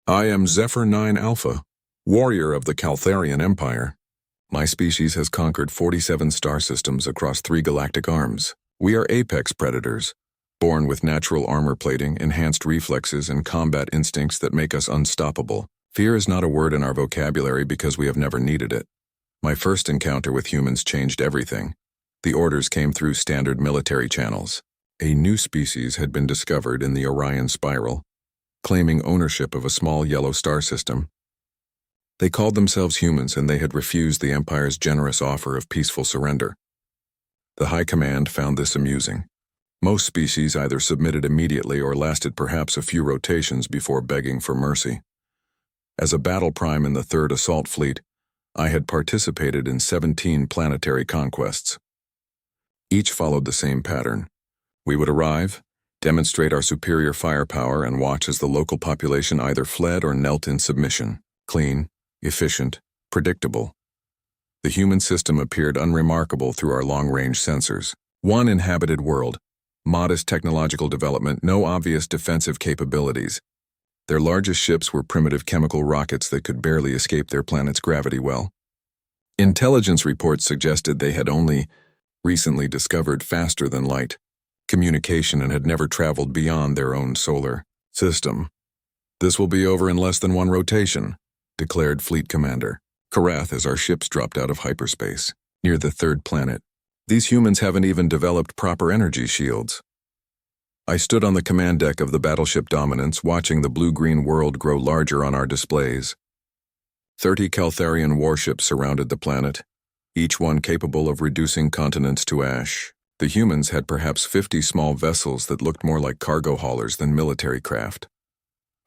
I am Zephyr 9 Alpha, warrior of the Caltharian Empire. My species has conquered 47 star systems across 3 galactic arms. We are apex predators, born with natural armor plating, enhanced reflexes, and combat instincts that make us unstoppable. Fear is not a word in our vocabulary because we have never needed it. My first encounter with humans changed everything. The orders came through standard military channels. A new species had been discovered in the Orion Spiral, claiming ownership of a small yellow star system. They called themselves humans, and they had refused the Empire's generous offer of peaceful surrender. The High Command found this amusing. Most species either submitted immediately or lasted perhaps a few rotations before begging for mercy. As a battle prime in the 3rd Assault Fleet, I had participated in 17 planetary conquests. Each followed the same pattern. We would arrive, demonstrate our superior firepower, and watch as the local population either fled or knelt in submission. Clean, efficient, predictable. The human system appeared unremarkable through our long-range sensors. One inhabited world, modest technological development, no obvious defensive capabilities. Their largest ships were primitive chemical rockets that could barely escape their planet's gravity well. Intelligence reports suggested they had only recently discovered faster than light communication and had never traveled beyond their own solar system. "This will be over in less than 1 rotation," declared Fleet Commander Karath as our ships dropped out of hyperspace, near the 3rd planet. "These humans haven't even developed proper energy shields." I stood on the command deck of the battleship Dominance, watching the blue-green world grow larger on our displays. 30 Caltharian warships surrounded the planet, each one capable of reducing continents to ash. The humans had perhaps 50 small vessels that looked more like cargo haulers than military craft.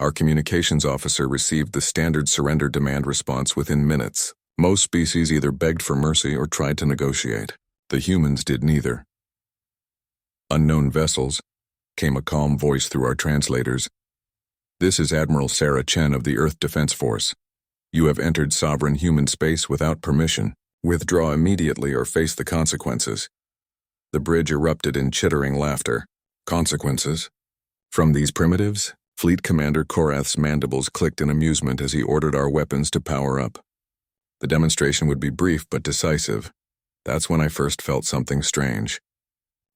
Our communications officer received the standard surrender demand response within minutes. Most species either begged for mercy or tried to negotiate. The humans did neither. "Unknown vessels," came a calm voice through our translators. "This is Admiral Sarah Chen of the Earth Defense Force. You have entered sovereign human space without permission. Withdraw immediately or face the consequences." The bridge erupted in chittering laughter. Consequences? From these primitives? Fleet Commander Korath's mandibles clicked in amusement as he ordered our weapons to power up. The demonstration would be brief but decisive. That's when I first felt something strange.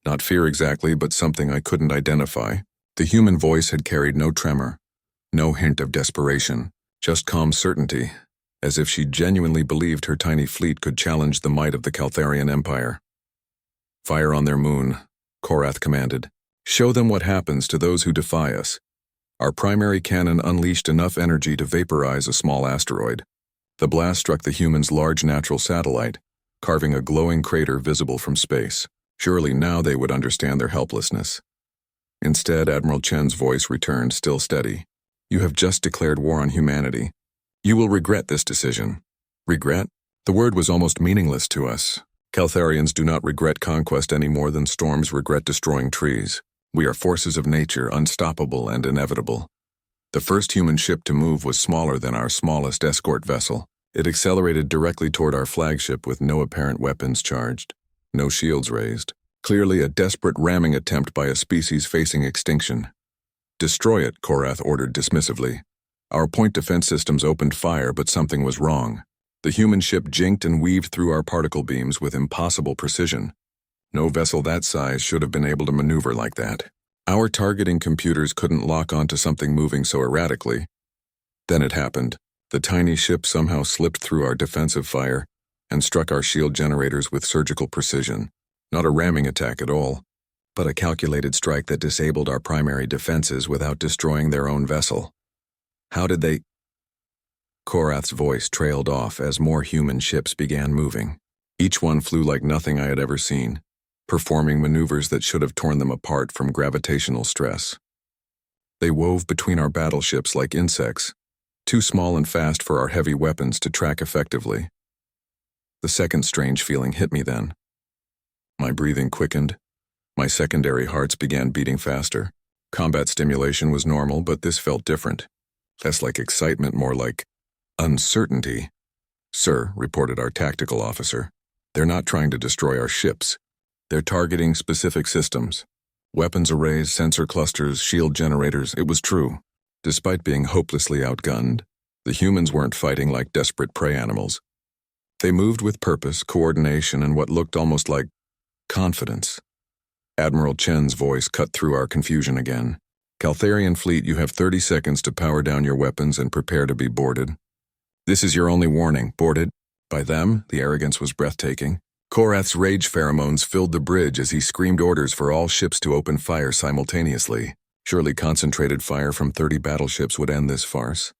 Not fear exactly, but something I couldn't identify. The human voice had carried no tremor, no hint of desperation, just calm certainty, as if she genuinely believed her tiny fleet could challenge the might of the Caltharian Empire. "Fire on their moon," Korath commanded. "Show them what happens to those who defy us." Our primary cannon unleashed enough energy to vaporize a small asteroid. The blast struck the humans' large natural satellite, carving a glowing crater visible from space. Surely now they would understand their helplessness. Instead, Admiral Chen's voice returned, still steady. "You have just declared war on humanity. You will regret this decision." Regret? The word was almost meaningless to us. Caltharians do not regret conquest any more than storms regret destroying trees. We are forces of nature, unstoppable and inevitable. The first human ship to move was smaller than our smallest escort vessel. It accelerated directly toward our flagship with no apparent weapons charged, no shields raised. Clearly a desperate ramming attempt by a species facing extinction. "Destroy it," Korath ordered dismissively. Our point defense systems opened fire, but something was wrong. The human ship jinked and weaved through our particle beams with impossible precision. No vessel that size should have been able to maneuver like that. Our targeting computers couldn't lock onto something moving so erratically. Then it happened. The tiny ship somehow slipped through our defensive fire and struck our shield generators with surgical precision. Not a ramming attack at all, but a calculated strike that disabled our primary defenses without destroying their own vessel. How did they... Korath's voice trailed off as more human ships began moving. Each one flew like nothing I had ever seen, performing maneuvers that should have torn them apart from gravitational stress. They wove between our battleships like insects, too small and fast for our heavy weapons to track effectively. The second strange feeling hit me then. My breathing quickened. My secondary hearts began beating faster. Combat stimulation was normal, but this felt different. Less like excitement, more like uncertainty. "Sir," reported our tactical officer, "they're not trying to destroy our ships. They're targeting specific systems. Weapons arrays, sensor clusters, shield generators." It was true. Despite being hopelessly outgunned, the humans weren't fighting like desperate prey animals. They moved with purpose, coordination, and what looked almost like confidence. Admiral Chen's voice cut through our confusion again. "Caltharian fleet, you have 30 seconds to power down your weapons and prepare to be boarded. This is your only warning, boarded." By them, the arrogance was breathtaking. Korath's rage pheromones filled the bridge as he screamed orders for all ships to open fire simultaneously. Surely concentrated fire from 30 battleships would end this farce.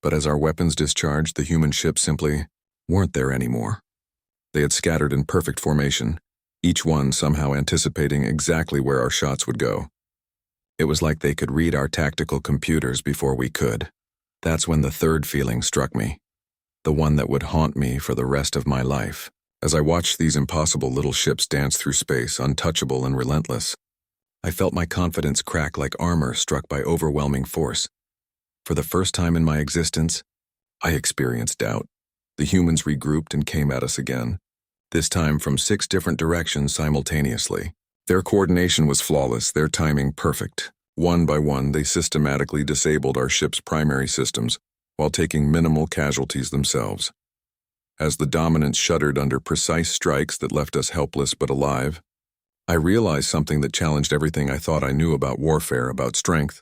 But as our weapons discharged, the human ships simply weren't there anymore. They had scattered in perfect formation, each one somehow anticipating exactly where our shots would go. It was like they could read our tactical computers before we could. That's when the third feeling struck me, the one that would haunt me for the rest of my life. As I watched these impossible little ships dance through space, untouchable and relentless, I felt my confidence crack like armor struck by overwhelming force. For the first time in my existence, I experienced doubt. The humans regrouped and came at us again, this time from 6 different directions simultaneously. Their coordination was flawless, their timing perfect. One by one, they systematically disabled our ship's primary systems while taking minimal casualties themselves. As the dominants shuddered under precise strikes that left us helpless but alive, I realized something that challenged everything I thought I knew about warfare, about strength,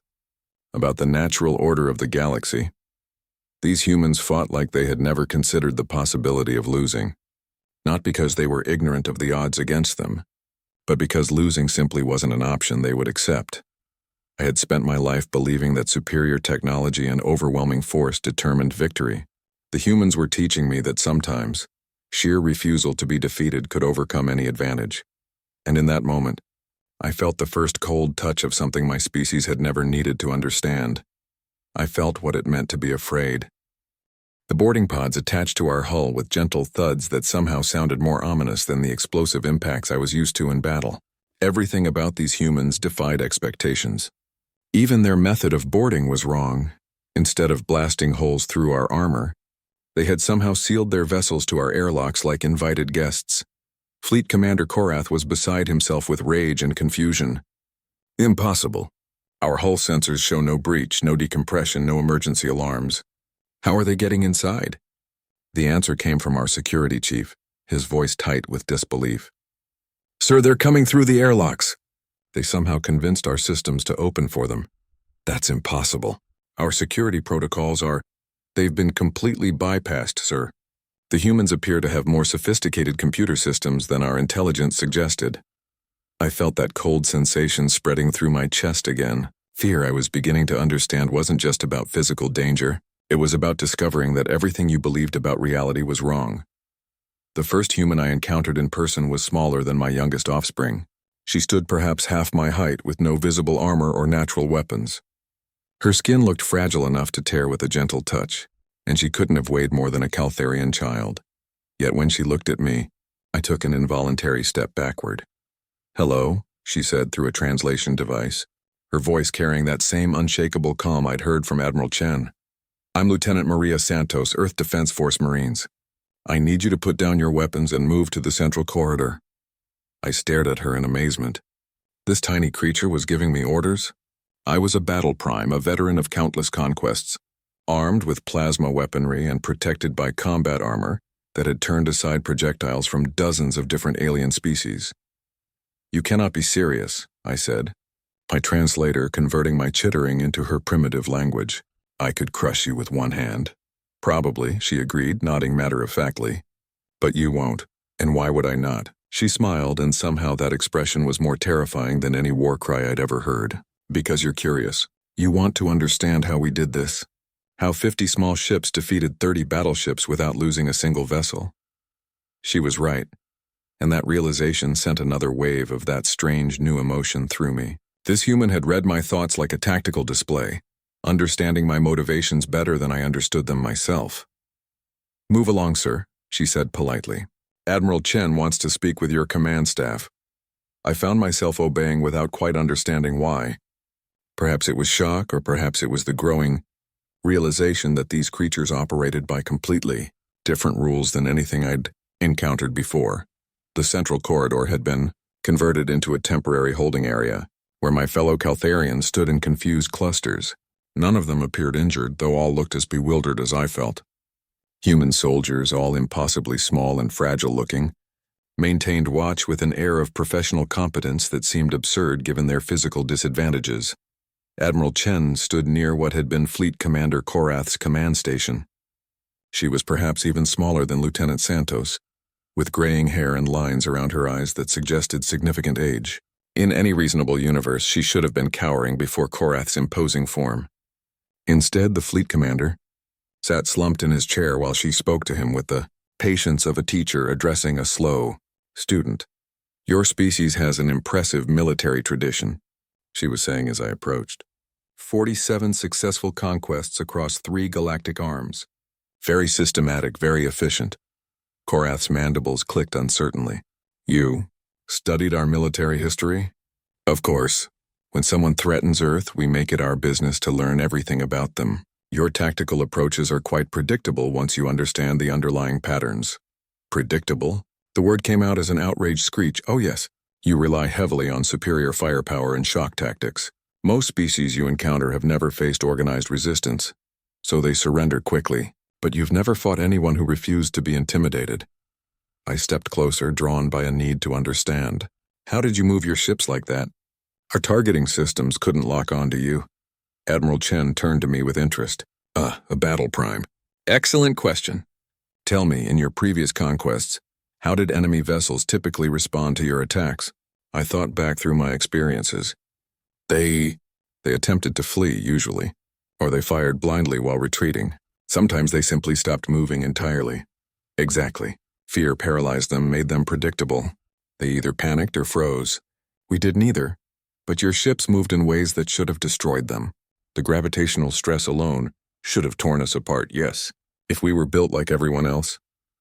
about the natural order of the galaxy. These humans fought like they had never considered the possibility of losing, not because they were ignorant of the odds against them, but because losing simply wasn't an option they would accept. I had spent my life believing that superior technology and overwhelming force determined victory. The humans were teaching me that sometimes sheer refusal to be defeated could overcome any advantage. And in that moment, I felt the first cold touch of something my species had never needed to understand. I felt what it meant to be afraid. The boarding pods attached to our hull with gentle thuds that somehow sounded more ominous than the explosive impacts I was used to in battle. Everything about these humans defied expectations. Even their method of boarding was wrong. Instead of blasting holes through our armor, they had somehow sealed their vessels to our airlocks like invited guests. Fleet Commander Korath was beside himself with rage and confusion. "Impossible. Our hull sensors show no breach, no decompression, no emergency alarms. How are they getting inside?" The answer came from our security chief, his voice tight with disbelief. "Sir, they're coming through the airlocks. They somehow convinced our systems to open for them." "That's impossible. Our security protocols they've been completely bypassed, sir. The humans appear to have more sophisticated computer systems than our intelligence suggested." I felt that cold sensation spreading through my chest again. Fear, I was beginning to understand, wasn't just about physical danger. It was about discovering that everything you believed about reality was wrong. The first human I encountered in person was smaller than my youngest offspring. She stood perhaps half my height with no visible armor or natural weapons. Her skin looked fragile enough to tear with a gentle touch, and she couldn't have weighed more than a Caltharian child. Yet when she looked at me, I took an involuntary step backward. "Hello," she said through a translation device, her voice carrying that same unshakable calm I'd heard from Admiral Chen. "I'm Lieutenant Maria Santos, Earth Defense Force Marines. I need you to put down your weapons and move to the central corridor." I stared at her in amazement. This tiny creature was giving me orders? I was a battle prime, a veteran of countless conquests, armed with plasma weaponry and protected by combat armor that had turned aside projectiles from dozens of different alien species. "You cannot be serious," I said, my translator converting my chittering into her primitive language. "I could crush you with one hand." "Probably," she agreed, nodding matter-of-factly. "But you won't, and why would I not?" She smiled, and somehow that expression was more terrifying than any war cry I'd ever heard. "Because you're curious. You want to understand how we did this. How 50 small ships defeated 30 battleships without losing a single vessel." She was right, and that realization sent another wave of that strange new emotion through me. This human had read my thoughts like a tactical display, understanding my motivations better than I understood them myself. "Move along, sir," she said politely. "Admiral Chen wants to speak with your command staff." I found myself obeying without quite understanding why. Perhaps it was shock, or perhaps it was the growing realization that these creatures operated by completely different rules than anything I'd encountered before. The central corridor had been converted into a temporary holding area, where my fellow Caltharians stood in confused clusters, None of them appeared injured, though all looked as bewildered as I felt. Human soldiers, all impossibly small and fragile-looking, maintained watch with an air of professional competence that seemed absurd given their physical disadvantages. Admiral Chen stood near what had been Fleet Commander Korath's command station. She was perhaps even smaller than Lieutenant Santos, with graying hair and lines around her eyes that suggested significant age. In any reasonable universe, she should have been cowering before Korath's imposing form. Instead, the Fleet Commander sat slumped in his chair while she spoke to him with the patience of a teacher addressing a slow student. "Your species has an impressive military tradition," she was saying as I approached. 47 successful conquests across 3 galactic arms. Very systematic, very efficient. Korath's mandibles clicked uncertainly. "You studied our military history?" "Of course. When someone threatens Earth, we make it our business to learn everything about them. Your tactical approaches are quite predictable once you understand the underlying patterns." "Predictable?" The word came out as an outraged screech. "Oh yes. You rely heavily on superior firepower and shock tactics. Most species you encounter have never faced organized resistance, so they surrender quickly. But you've never fought anyone who refused to be intimidated." I stepped closer, drawn by a need to understand. "How did you move your ships like that? Our targeting systems couldn't lock onto you." Admiral Chen turned to me with interest. A battle prime." "Excellent question. Tell me, in your previous conquests, how did enemy vessels typically respond to your attacks?" I thought back through my experiences. They attempted to flee, usually, or they fired blindly while retreating. Sometimes they simply stopped moving entirely. Exactly. Fear paralyzed them, made them predictable. They either panicked or froze. We did neither, but your ships moved in ways that should have destroyed them. The gravitational stress alone should have torn us apart, yes. If we were built like everyone else.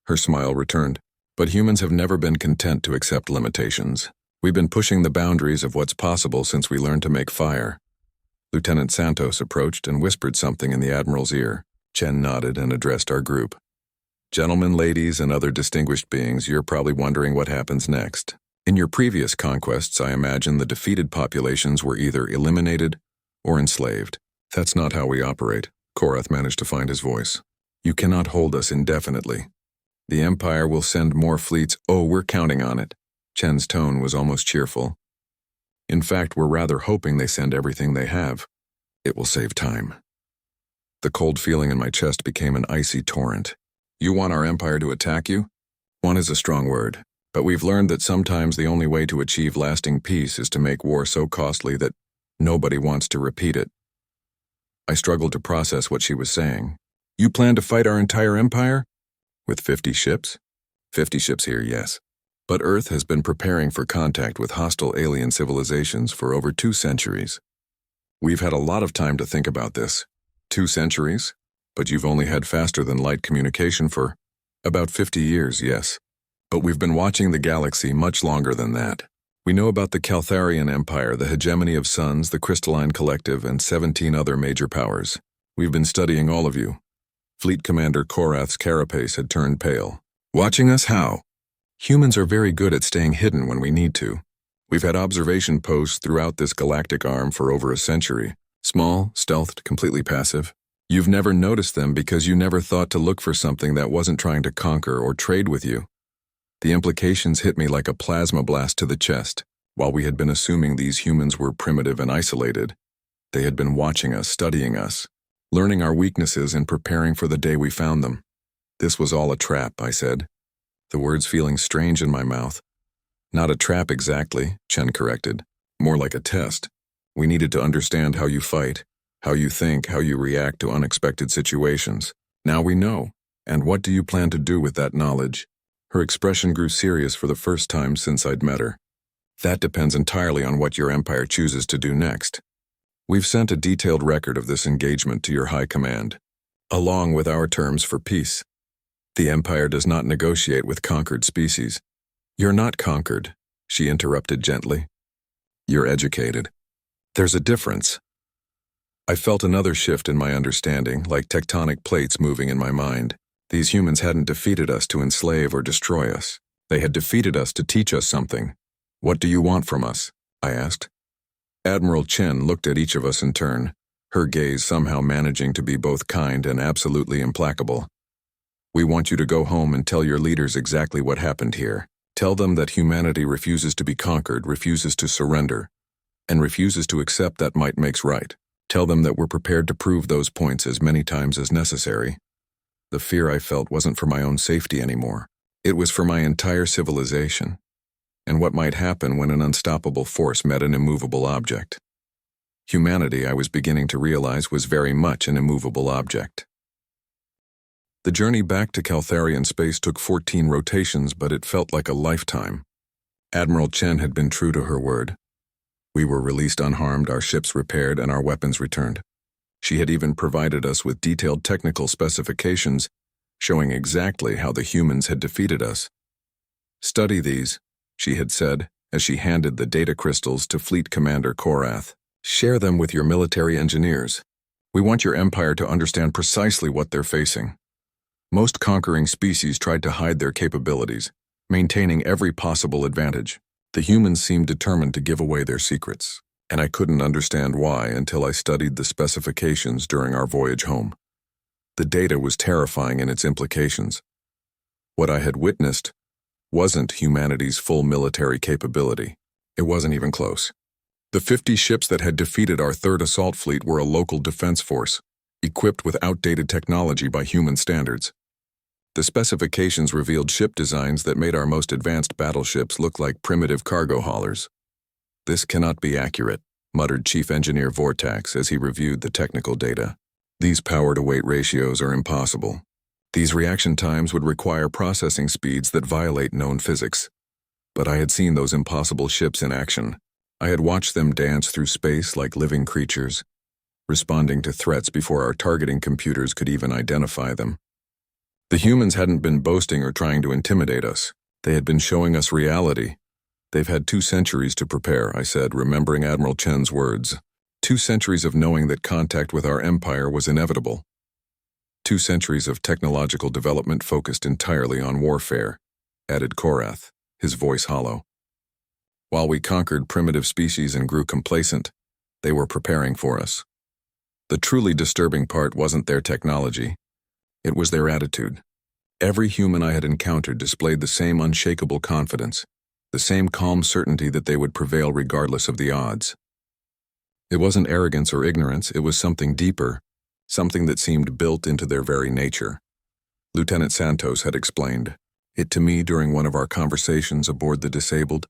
Her smile returned. But humans have never been content to accept limitations. We've been pushing the boundaries of what's possible since we learned to make fire. Lieutenant Santos approached and whispered something in the Admiral's ear. Chen nodded and addressed our group. "Gentlemen, ladies, and other distinguished beings, you're probably wondering what happens next. In your previous conquests, I imagine the defeated populations were either eliminated or enslaved. That's not how we operate." Korath managed to find his voice. "You cannot hold us indefinitely. The Empire will send more fleets. Oh, we're counting on it." Chen's tone was almost cheerful. "In fact, we're rather hoping they send everything they have. It will save time." The cold feeling in my chest became an icy torrent. "You want our Empire to attack you?" "Want is a strong word, but we've learned that sometimes the only way to achieve lasting peace is to make war so costly that nobody wants to repeat it." I struggled to process what she was saying. "You plan to fight our entire Empire? With 50 ships?" 50 ships here, yes. But Earth has been preparing for contact with hostile alien civilizations for over 2 centuries. We've had a lot of time to think about this. 2 centuries? But you've only had faster-than-light communication for about 50 years, yes. But we've been watching the galaxy much longer than that. We know about the Caltharian Empire, the hegemony of suns, the Crystalline Collective, and 17 other major powers. We've been studying all of you." Fleet Commander Korath's carapace had turned pale. "Watching us how?" "Humans are very good at staying hidden when we need to. We've had observation posts throughout this galactic arm for over a century. Small, stealthed, completely passive. You've never noticed them because you never thought to look for something that wasn't trying to conquer or trade with you." The implications hit me like a plasma blast to the chest. While we had been assuming these humans were primitive and isolated, they had been watching us, studying us, learning our weaknesses and preparing for the day we found them. "This was all a trap," I said, the words feeling strange in my mouth. "Not a trap exactly," Chen corrected. "More like a test. We needed to understand how you fight, how you think, how you react to unexpected situations. Now we know. And what do you plan to do with that knowledge?" Her expression grew serious for the first time since I'd met her. "That depends entirely on what your Empire chooses to do next. We've sent a detailed record of this engagement to your High Command, along with our terms for peace. The Empire does not negotiate with conquered species." "You're not conquered," she interrupted gently. "You're educated. There's a difference." I felt another shift in my understanding, like tectonic plates moving in my mind. These humans hadn't defeated us to enslave or destroy us. They had defeated us to teach us something. "What do you want from us?" I asked. Admiral Chen looked at each of us in turn. her gaze somehow managing to be both kind and absolutely implacable. "We want you to go home and tell your leaders exactly what happened here. Tell them that humanity refuses to be conquered, refuses to surrender, and refuses to accept that might makes right. Tell them that we're prepared to prove those points as many times as necessary." The fear I felt wasn't for my own safety anymore. It was for my entire civilization, and what might happen when an unstoppable force met an immovable object. Humanity, I was beginning to realize, was very much an immovable object. The journey back to Caltharian space took 14 rotations, but it felt like a lifetime. Admiral Chen had been true to her word. We were released unharmed, our ships repaired, and our weapons returned. She had even provided us with detailed technical specifications showing exactly how the humans had defeated us. "Study these," she had said as she handed the data crystals to Fleet Commander Korath. "Share them with your military engineers. We want your empire to understand precisely what they're facing." Most conquering species tried to hide their capabilities, maintaining every possible advantage. The humans seemed determined to give away their secrets, and I couldn't understand why until I studied the specifications during our voyage home. The data was terrifying in its implications. What I had witnessed wasn't humanity's full military capability. It wasn't even close. The 50 ships that had defeated our third assault fleet were a local defense force, equipped with outdated technology by human standards. The specifications revealed ship designs that made our most advanced battleships look like primitive cargo haulers. "This cannot be accurate," muttered Chief Engineer Vortax as he reviewed the technical data. "These power-to-weight ratios are impossible. These reaction times would require processing speeds that violate known physics." But I had seen those impossible ships in action. I had watched them dance through space like living creatures, responding to threats before our targeting computers could even identify them. The humans hadn't been boasting or trying to intimidate us. They had been showing us reality. "They've had 2 centuries to prepare," I said, remembering Admiral Chen's words. 2 centuries of knowing that contact with our empire was inevitable. 2 centuries of technological development focused entirely on warfare, added Korath, his voice hollow. While we conquered primitive species and grew complacent, they were preparing for us. The truly disturbing part wasn't their technology. It was their attitude. Every human I had encountered displayed the same unshakable confidence, the same calm certainty that they would prevail regardless of the odds. It wasn't arrogance or ignorance, it was something deeper, something that seemed built into their very nature. Lieutenant Santos had explained it to me during one of our conversations aboard the disabled.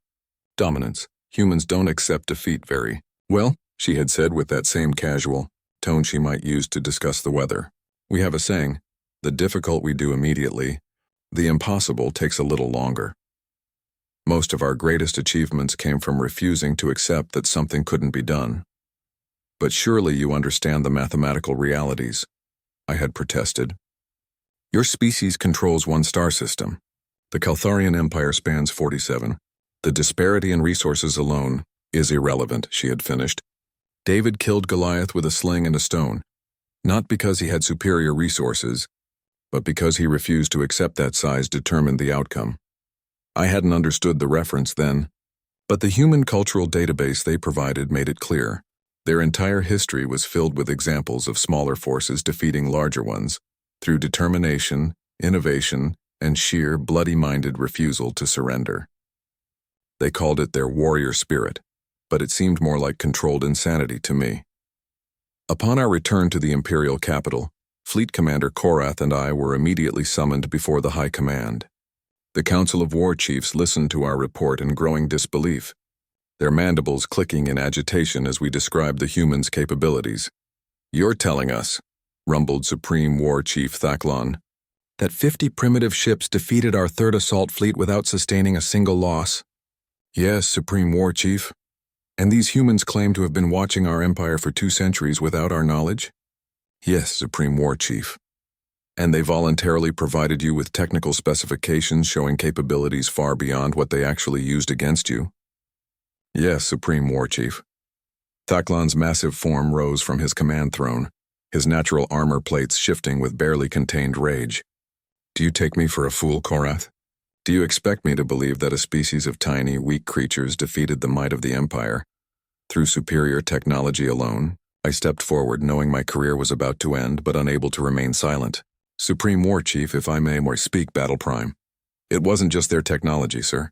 "Dominance. Humans don't accept defeat very well," she had said with that same casual tone she might use to discuss the weather. "We have a saying, the difficult we do immediately, the impossible takes a little longer." Most of our greatest achievements came from refusing to accept that something couldn't be done. "But surely you understand the mathematical realities," I had protested. "Your species controls 1 star system. The Caltharian Empire spans 47. The disparity in resources alone is irrelevant," she had finished. "David killed Goliath with a sling and a stone, not because he had superior resources, but because he refused to accept that size determined the outcome." I hadn't understood the reference then, but the human cultural database they provided made it clear. Their entire history was filled with examples of smaller forces defeating larger ones through determination, innovation, and sheer bloody-minded refusal to surrender. They called it their warrior spirit, but it seemed more like controlled insanity to me. Upon our return to the Imperial capital, Fleet Commander Korath and I were immediately summoned before the High Command. The Council of War Chiefs listened to our report in growing disbelief, their mandibles clicking in agitation as we described the humans' capabilities. "You're telling us," rumbled Supreme War Chief Thaklon, "that 50 primitive ships defeated our third assault fleet without sustaining a single loss?" "Yes, Supreme War Chief. And these humans claim to have been watching our empire for 2 centuries without our knowledge?" "Yes, Supreme War Chief. And they voluntarily provided you with technical specifications showing capabilities far beyond what they actually used against you?" "Yes, Supreme War Chief." Thaklon's massive form rose from his command throne, his natural armor plates shifting with barely contained rage. "Do you take me for a fool, Korath? Do you expect me to believe that a species of tiny, weak creatures defeated the might of the Empire through superior technology alone?" I stepped forward, knowing my career was about to end, but unable to remain silent. Supreme War Chief, if I may more speak, Battle Prime. It wasn't just their technology, sir.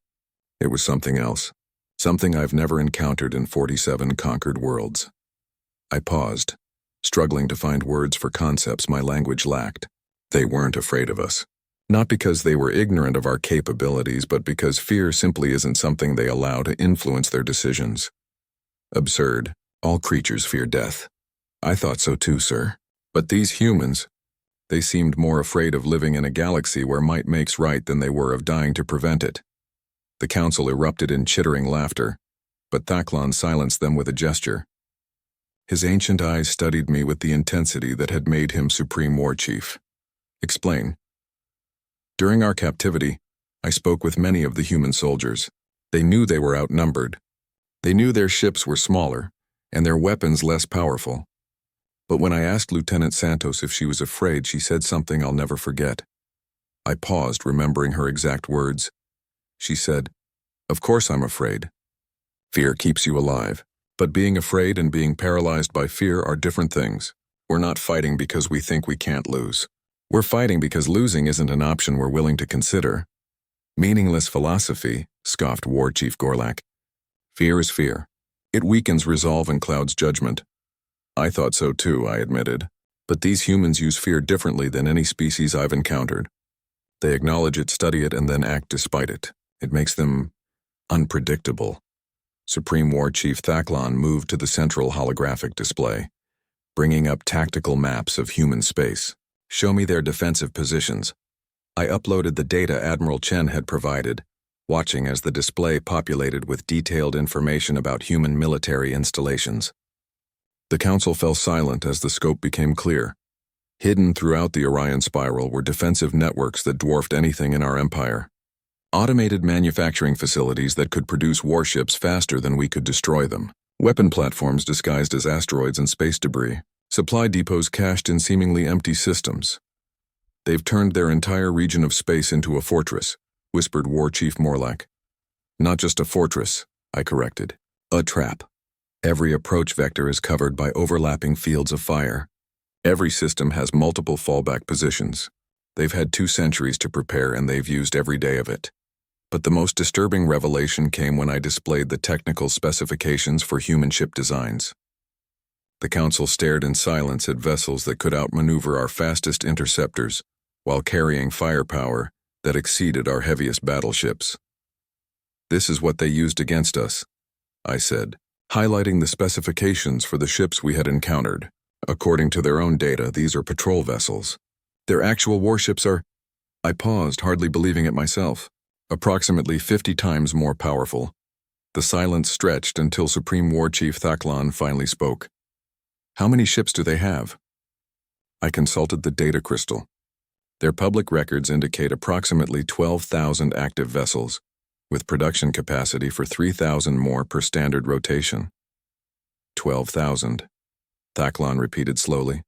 It was something else. Something I've never encountered in 47 conquered worlds. I paused, struggling to find words for concepts my language lacked. They weren't afraid of us. Not because they were ignorant of our capabilities, but because fear simply isn't something they allow to influence their decisions. Absurd. All creatures fear death. I thought so too, sir. But these humans, they seemed more afraid of living in a galaxy where might makes right than they were of dying to prevent it. The council erupted in chittering laughter, but Thaklon silenced them with a gesture. His ancient eyes studied me with the intensity that had made him Supreme War Chief. Explain. During our captivity, I spoke with many of the human soldiers. They knew they were outnumbered. They knew their ships were smaller, and their weapons less powerful. But when I asked Lieutenant Santos if she was afraid, she said something I'll never forget. I paused, remembering her exact words. She said, "Of course I'm afraid. Fear keeps you alive. But being afraid and being paralyzed by fear are different things. We're not fighting because we think we can't lose. We're fighting because losing isn't an option we're willing to consider." Meaningless philosophy, scoffed War Chief Gorlak. Fear is fear. It weakens resolve and clouds judgment. I thought so too, I admitted. But these humans use fear differently than any species I've encountered. They acknowledge it, study it, and then act despite it. It makes them unpredictable. Supreme War Chief Thaklon moved to the central holographic display, bringing up tactical maps of human space. Show me their defensive positions. I uploaded the data Admiral Chen had provided, watching as the display populated with detailed information about human military installations. The council fell silent as the scope became clear. Hidden throughout the Orion spiral were defensive networks that dwarfed anything in our empire. Automated manufacturing facilities that could produce warships faster than we could destroy them. Weapon platforms disguised as asteroids and space debris. Supply depots cached in seemingly empty systems. They've turned their entire region of space into a fortress, whispered War Chief Morlach. Not just a fortress, I corrected. A trap. Every approach vector is covered by overlapping fields of fire. Every system has multiple fallback positions. They've had 2 centuries to prepare, and they've used every day of it. But the most disturbing revelation came when I displayed the technical specifications for human ship designs. The council stared in silence at vessels that could outmaneuver our fastest interceptors while carrying firepower that exceeded our heaviest battleships. This is what they used against us, I said, highlighting the specifications for the ships we had encountered. According to their own data, these are patrol vessels. Their actual warships are... I paused, hardly believing it myself. Approximately 50 times more powerful. The silence stretched until Supreme War Chief Thaklon finally spoke. How many ships do they have? I consulted the data crystal. Their public records indicate approximately 12,000 active vessels, with production capacity for 3,000 more per standard rotation. 12,000, Thaklon repeated slowly.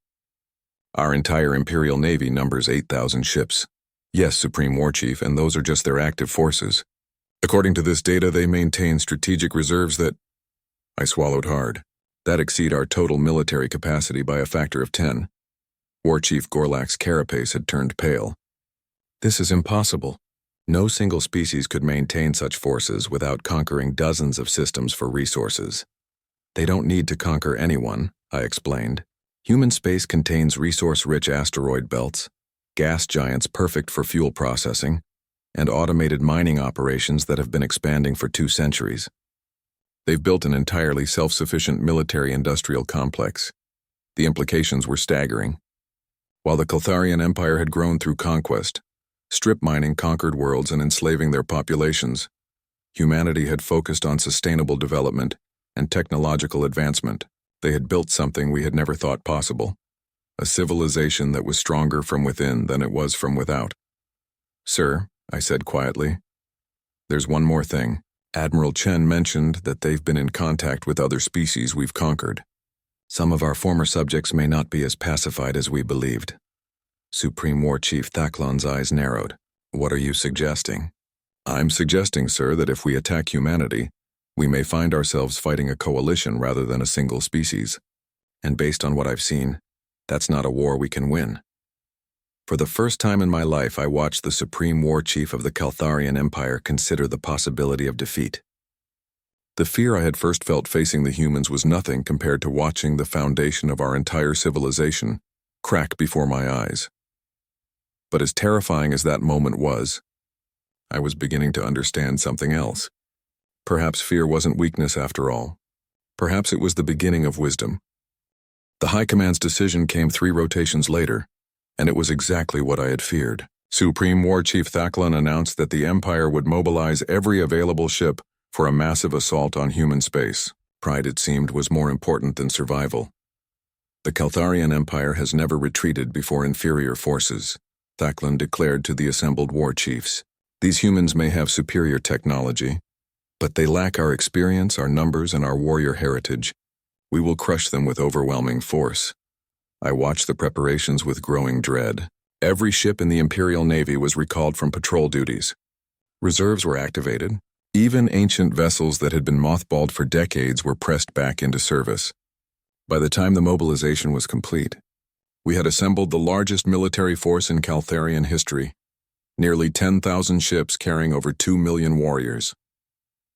Our entire Imperial Navy numbers 8,000 ships. Yes, Supreme War Chief, and those are just their active forces. According to this data, they maintain strategic reserves that... I swallowed hard. That exceed our total military capacity by a factor of 10. War Chief Gorlak's carapace had turned pale. This is impossible. No single species could maintain such forces without conquering dozens of systems for resources. They don't need to conquer anyone, I explained. Human space contains resource-rich asteroid belts, gas giants perfect for fuel processing, and automated mining operations that have been expanding for 2 centuries. They've built an entirely self-sufficient military-industrial complex. The implications were staggering. While the Caltharian Empire had grown through conquest, strip mining conquered worlds and enslaving their populations, humanity had focused on sustainable development and technological advancement. They had built something we had never thought possible, a civilization that was stronger from within than it was from without. Sir, I said quietly, there's one more thing. Admiral Chen mentioned that they've been in contact with other species we've conquered. Some of our former subjects may not be as pacified as we believed. Supreme War Chief Thaklon's eyes narrowed. What are you suggesting? I'm suggesting, sir, that if we attack humanity, we may find ourselves fighting a coalition rather than a single species. And based on what I've seen, that's not a war we can win. For the first time in my life, I watched the Supreme War Chief of the Caltharian Empire consider the possibility of defeat. The fear I had first felt facing the humans was nothing compared to watching the foundation of our entire civilization crack before my eyes. But as terrifying as that moment was, I was beginning to understand something else. Perhaps fear wasn't weakness after all. Perhaps it was the beginning of wisdom. The High Command's decision came 3 rotations later, and it was exactly what I had feared. Supreme War Chief Thaklan announced that the Empire would mobilize every available ship for a massive assault on human space. Pride, it seemed, was more important than survival. The Caltharian Empire has never retreated before inferior forces, Thaklan declared to the assembled war chiefs. These humans may have superior technology, but they lack our experience, our numbers, and our warrior heritage. We will crush them with overwhelming force. I watched the preparations with growing dread. Every ship in the Imperial Navy was recalled from patrol duties. Reserves were activated. Even ancient vessels that had been mothballed for decades were pressed back into service. By the time the mobilization was complete, we had assembled the largest military force in Caltharian history, nearly 10,000 ships carrying over 2 million warriors.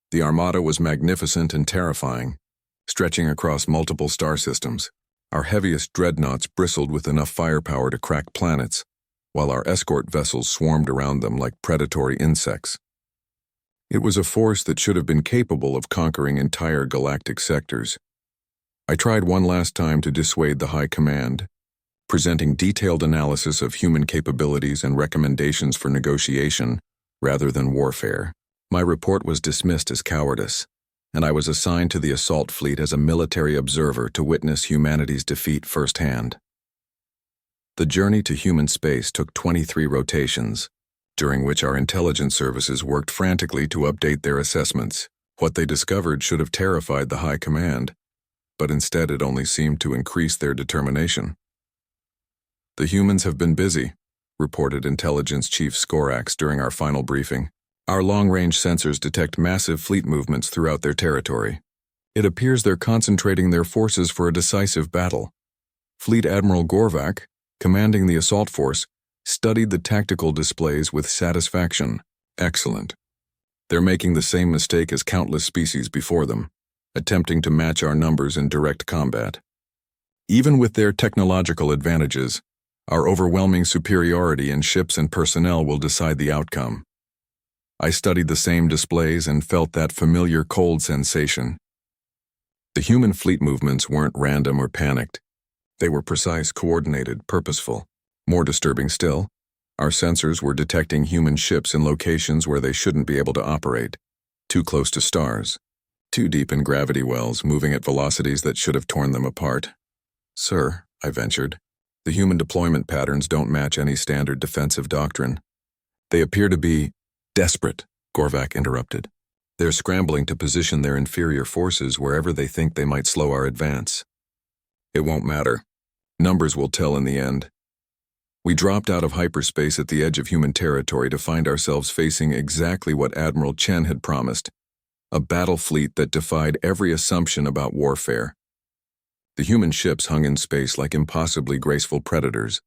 The armada was magnificent and terrifying, stretching across multiple star systems. Our heaviest dreadnoughts bristled with enough firepower to crack planets, while our escort vessels swarmed around them like predatory insects. It was a force that should have been capable of conquering entire galactic sectors. I tried one last time to dissuade the High Command, presenting detailed analysis of human capabilities and recommendations for negotiation rather than warfare. My report was dismissed as cowardice, and I was assigned to the assault fleet as a military observer to witness humanity's defeat firsthand. The journey to human space took 23 rotations, during which our intelligence services worked frantically to update their assessments. What they discovered should have terrified the High Command, but instead it only seemed to increase their determination. The humans have been busy, reported Intelligence Chief Skorax during our final briefing. Our long-range sensors detect massive fleet movements throughout their territory. It appears they're concentrating their forces for a decisive battle. Fleet Admiral Gorvak, commanding the assault force, studied the tactical displays with satisfaction. Excellent. They're making the same mistake as countless species before them, attempting to match our numbers in direct combat. Even with their technological advantages, our overwhelming superiority in ships and personnel will decide the outcome. I studied the same displays and felt that familiar cold sensation. The human fleet movements weren't random or panicked. They were precise, coordinated, purposeful. More disturbing still, our sensors were detecting human ships in locations where they shouldn't be able to operate. Too close to stars. Too deep in gravity wells, moving at velocities that should have torn them apart. Sir, I ventured, the human deployment patterns don't match any standard defensive doctrine. They appear to be desperate, Gorvak interrupted. They're scrambling to position their inferior forces wherever they think they might slow our advance. It won't matter. Numbers will tell in the end. We dropped out of hyperspace at the edge of human territory to find ourselves facing exactly what Admiral Chen had promised, a battle fleet that defied every assumption about warfare. The human ships hung in space like impossibly graceful predators,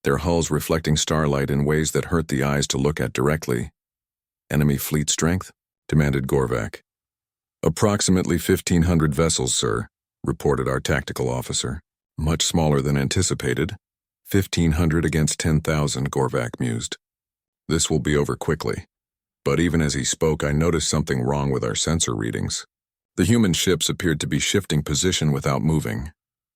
their hulls reflecting starlight in ways that hurt the eyes to look at directly. Enemy fleet strength? Demanded Gorvak. Approximately 1,500 vessels, sir, reported our tactical officer. Much smaller than anticipated. 1,500 against 10,000, Gorvak mused. This will be over quickly. But even as he spoke, I noticed something wrong with our sensor readings. The human ships appeared to be shifting position without moving,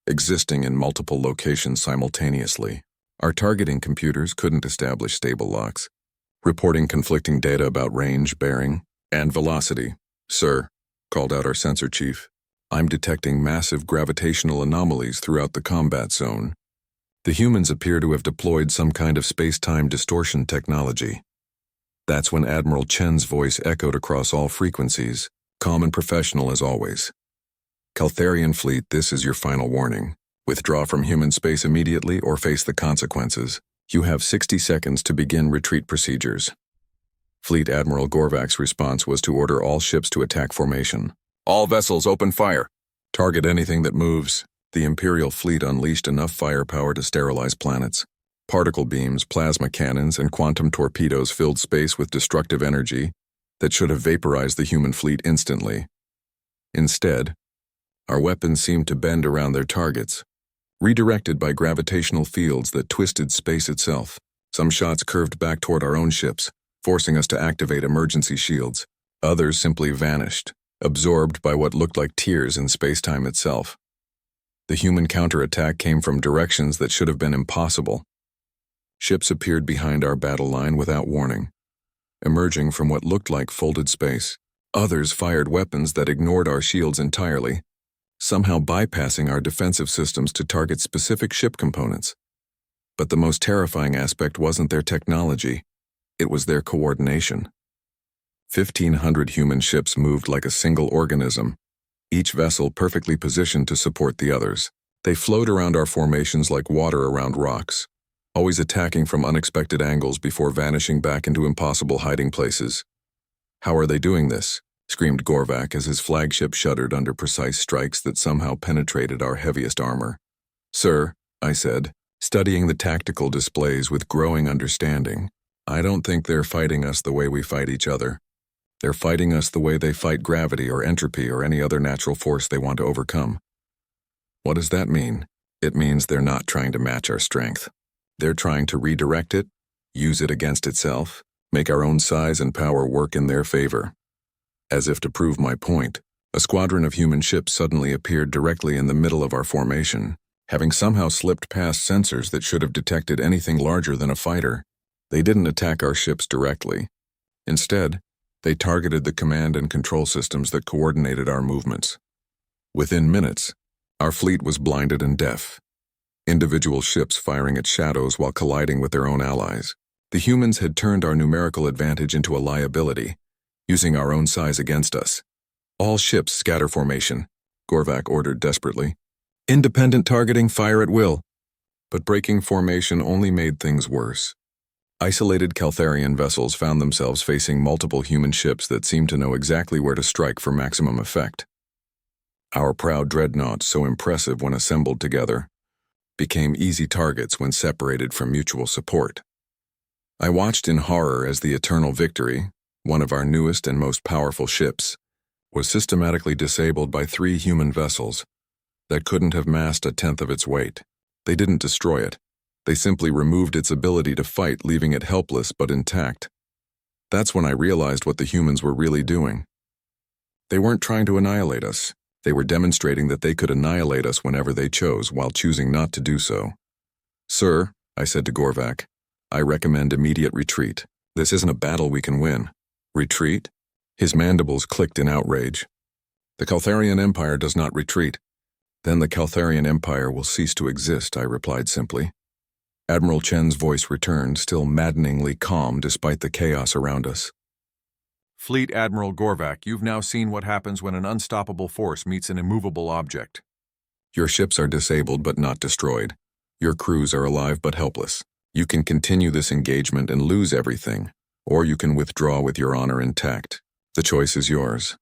existing in multiple locations simultaneously. Our targeting computers couldn't establish stable locks, reporting conflicting data about range, bearing, and velocity. Sir, called out our sensor chief, I'm detecting massive gravitational anomalies throughout the combat zone. The humans appear to have deployed some kind of space-time distortion technology. That's when Admiral Chen's voice echoed across all frequencies, calm and professional as always. Caltharian fleet, this is your final warning. Withdraw from human space immediately or face the consequences. You have 60 seconds to begin retreat procedures. Fleet Admiral Gorvak's response was to order all ships to attack formation. All vessels open fire. Target anything that moves. The Imperial fleet unleashed enough firepower to sterilize planets. Particle beams, plasma cannons, and quantum torpedoes filled space with destructive energy that should have vaporized the human fleet instantly. Instead, our weapons seemed to bend around their targets, redirected by gravitational fields that twisted space itself. Some shots curved back toward our own ships, forcing us to activate emergency shields. Others simply vanished, absorbed by what looked like tears in space-time itself. The human counterattack came from directions that should have been impossible. Ships appeared behind our battle line without warning, emerging from what looked like folded space. Others fired weapons that ignored our shields entirely, somehow bypassing our defensive systems to target specific ship components. But the most terrifying aspect wasn't their technology, it was their coordination. 1,500 human ships moved like a single organism, each vessel perfectly positioned to support the others. They flowed around our formations like water around rocks, always attacking from unexpected angles before vanishing back into impossible hiding places. "How are they doing this?" screamed Gorvak as his flagship shuddered under precise strikes that somehow penetrated our heaviest armor. "Sir," I said, studying the tactical displays with growing understanding, "I don't think they're fighting us the way we fight each other. They're fighting us the way they fight gravity or entropy or any other natural force they want to overcome." "What does that mean?" "It means they're not trying to match our strength. They're trying to redirect it, use it against itself, make our own size and power work in their favor." As if to prove my point, a squadron of human ships suddenly appeared directly in the middle of our formation, having somehow slipped past sensors that should have detected anything larger than a fighter. They didn't attack our ships directly. Instead, they targeted the command and control systems that coordinated our movements. Within minutes, our fleet was blinded and deaf, individual ships firing at shadows while colliding with their own allies. The humans had turned our numerical advantage into a liability, using our own size against us. "All ships scatter formation," Gorvak ordered desperately. "Independent targeting, fire at will." But breaking formation only made things worse. Isolated Caltharian vessels found themselves facing multiple human ships that seemed to know exactly where to strike for maximum effect. Our proud dreadnoughts, so impressive when assembled together, became easy targets when separated from mutual support. I watched in horror as the Eternal Victory, one of our newest and most powerful ships, was systematically disabled by 3 human vessels that couldn't have massed a tenth of its weight. They didn't destroy it. They simply removed its ability to fight, leaving it helpless but intact. That's when I realized what the humans were really doing. They weren't trying to annihilate us. They were demonstrating that they could annihilate us whenever they chose, while choosing not to do so. "Sir," I said to Gorvak, "I recommend immediate retreat. This isn't a battle we can win." "Retreat?" His mandibles clicked in outrage. "The Caltharian Empire does not retreat." "Then the Caltharian Empire will cease to exist," I replied simply. Admiral Chen's voice returned, still maddeningly calm despite the chaos around us. "Fleet Admiral Gorvak, you've now seen what happens when an unstoppable force meets an immovable object. Your ships are disabled but not destroyed. Your crews are alive but helpless. You can continue this engagement and lose everything, or you can withdraw with your honor intact. The choice is yours."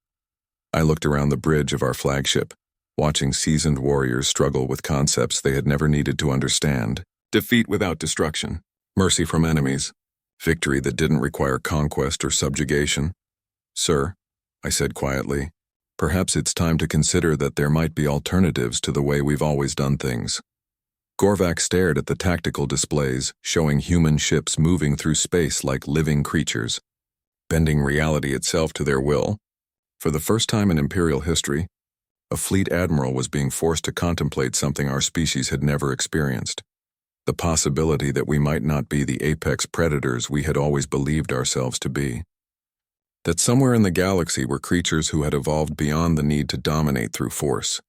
I looked around the bridge of our flagship, watching seasoned warriors struggle with concepts they had never needed to understand. Defeat without destruction, mercy from enemies, victory that didn't require conquest or subjugation. "Sir," I said quietly, "perhaps it's time to consider that there might be alternatives to the way we've always done things." Gorvak stared at the tactical displays, showing human ships moving through space like living creatures, bending reality itself to their will. For the first time in Imperial history, a fleet admiral was being forced to contemplate something our species had never experienced: the possibility that we might not be the apex predators we had always believed ourselves to be. That somewhere in the galaxy were creatures who had evolved beyond the need to dominate through force,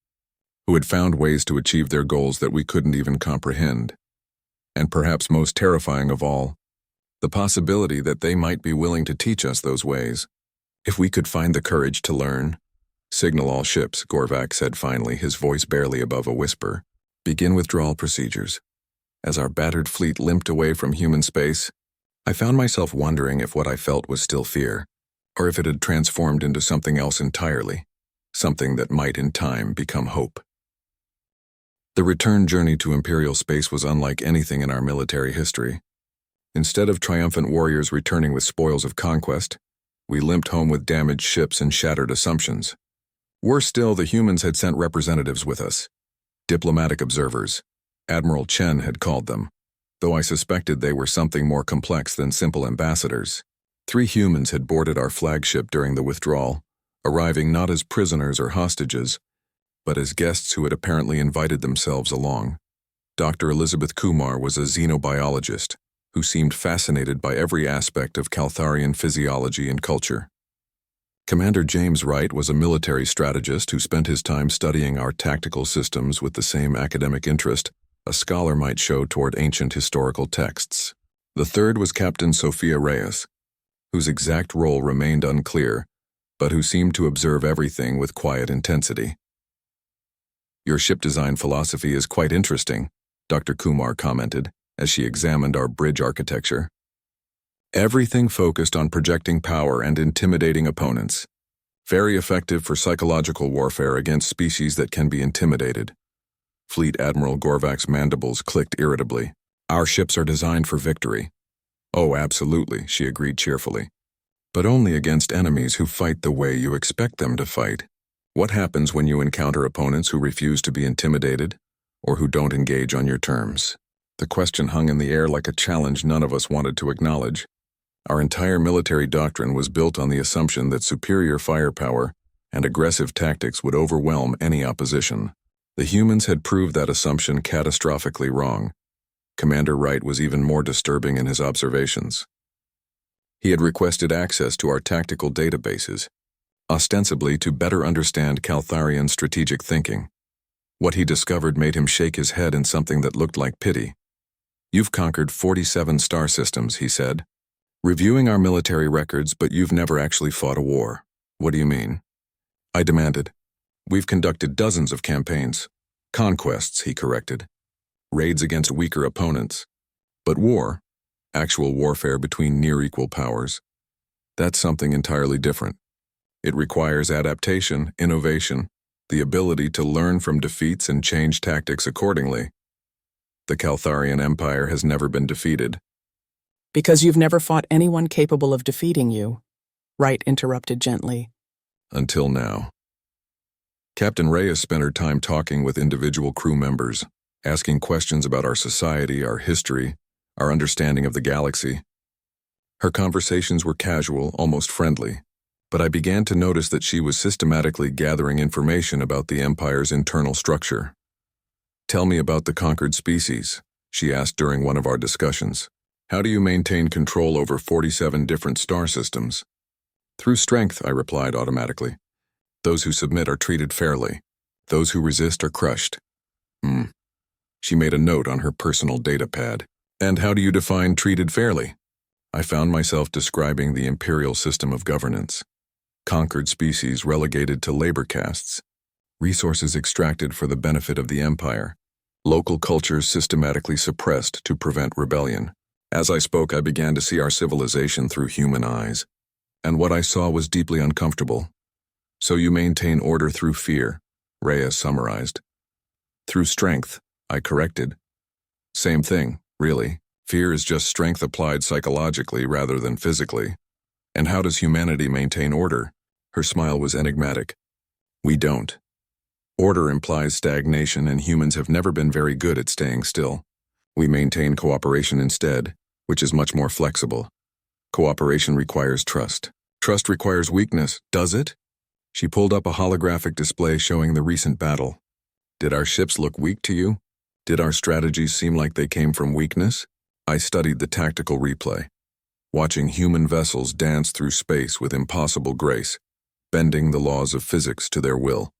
who had found ways to achieve their goals that we couldn't even comprehend. And perhaps most terrifying of all, the possibility that they might be willing to teach us those ways, if we could find the courage to learn. "Signal all ships," Gorvak said finally, his voice barely above a whisper. "Begin withdrawal procedures." As our battered fleet limped away from human space, I found myself wondering if what I felt was still fear, or if it had transformed into something else entirely, something that might in time become hope. The return journey to Imperial space was unlike anything in our military history. Instead of triumphant warriors returning with spoils of conquest, we limped home with damaged ships and shattered assumptions. Worse still, the humans had sent representatives with us. Diplomatic observers. Admiral Chen had called them, though I suspected they were something more complex than simple ambassadors. 3 humans had boarded our flagship during the withdrawal, arriving not as prisoners or hostages, but as guests who had apparently invited themselves along. Dr. Elizabeth Kumar was a xenobiologist who seemed fascinated by every aspect of Caltharian physiology and culture. Commander James Wright was a military strategist who spent his time studying our tactical systems with the same academic interest a scholar might show toward ancient historical texts. The third was Captain Sophia Reyes, whose exact role remained unclear, but who seemed to observe everything with quiet intensity. "Your ship design philosophy is quite interesting," Dr. Kumar commented as she examined our bridge architecture. "Everything focused on projecting power and intimidating opponents. Very effective for psychological warfare against species that can be intimidated." Fleet Admiral Gorvak's mandibles clicked irritably. "Our ships are designed for victory." "Oh, absolutely," she agreed cheerfully. "But only against enemies who fight the way you expect them to fight. What happens when you encounter opponents who refuse to be intimidated, or who don't engage on your terms?" The question hung in the air like a challenge none of us wanted to acknowledge. Our entire military doctrine was built on the assumption that superior firepower and aggressive tactics would overwhelm any opposition. The humans had proved that assumption catastrophically wrong. Commander Wright was even more disturbing in his observations. He had requested access to our tactical databases, ostensibly to better understand Caltharian strategic thinking. What he discovered made him shake his head in something that looked like pity. "You've conquered 47 star systems," he said. "Reviewing our military records, but you've never actually fought a war." "What do you mean?" I demanded. "We've conducted dozens of campaigns. Conquests," he corrected. "Raids against weaker opponents. But war, actual warfare between near-equal powers, that's something entirely different. It requires adaptation, innovation, the ability to learn from defeats and change tactics accordingly. The Caltharian Empire has never been defeated." "Because you've never fought anyone capable of defeating you," Wright interrupted gently. "Until now." Captain Reyes spent her time talking with individual crew members, asking questions about our society, our history, our understanding of the galaxy. Her conversations were casual, almost friendly, but I began to notice that she was systematically gathering information about the Empire's internal structure. "Tell me about the conquered species," she asked during one of our discussions. "How do you maintain control over 47 different star systems?" "Through strength," I replied automatically. "Those who submit are treated fairly. Those who resist are crushed." She made a note on her personal data pad. "And how do you define treated fairly?" I found myself describing the imperial system of governance. Conquered species relegated to labor castes. Resources extracted for the benefit of the Empire. Local cultures systematically suppressed to prevent rebellion. As I spoke, I began to see our civilization through human eyes. And what I saw was deeply uncomfortable. "So you maintain order through fear," Reyes summarized. "Through strength," I corrected. "Same thing, really. Fear is just strength applied psychologically rather than physically. And how does humanity maintain order?" Her smile was enigmatic. "We don't. Order implies stagnation, and humans have never been very good at staying still. We maintain cooperation instead, which is much more flexible. Cooperation requires trust. Trust requires weakness, does it?" She pulled up a holographic display showing the recent battle. "Did our ships look weak to you? Did our strategies seem like they came from weakness?" I studied the tactical replay, watching human vessels dance through space with impossible grace, bending the laws of physics to their will.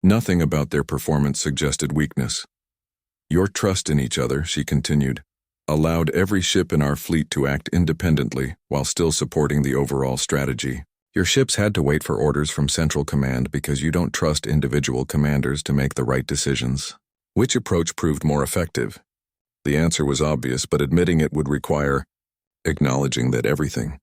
Nothing about their performance suggested weakness. "Your trust in each other," she continued, "allowed every ship in our fleet to act independently while still supporting the overall strategy. Your ships had to wait for orders from Central Command because you don't trust individual commanders to make the right decisions. Which approach proved more effective?" The answer was obvious, but admitting it would require acknowledging that everything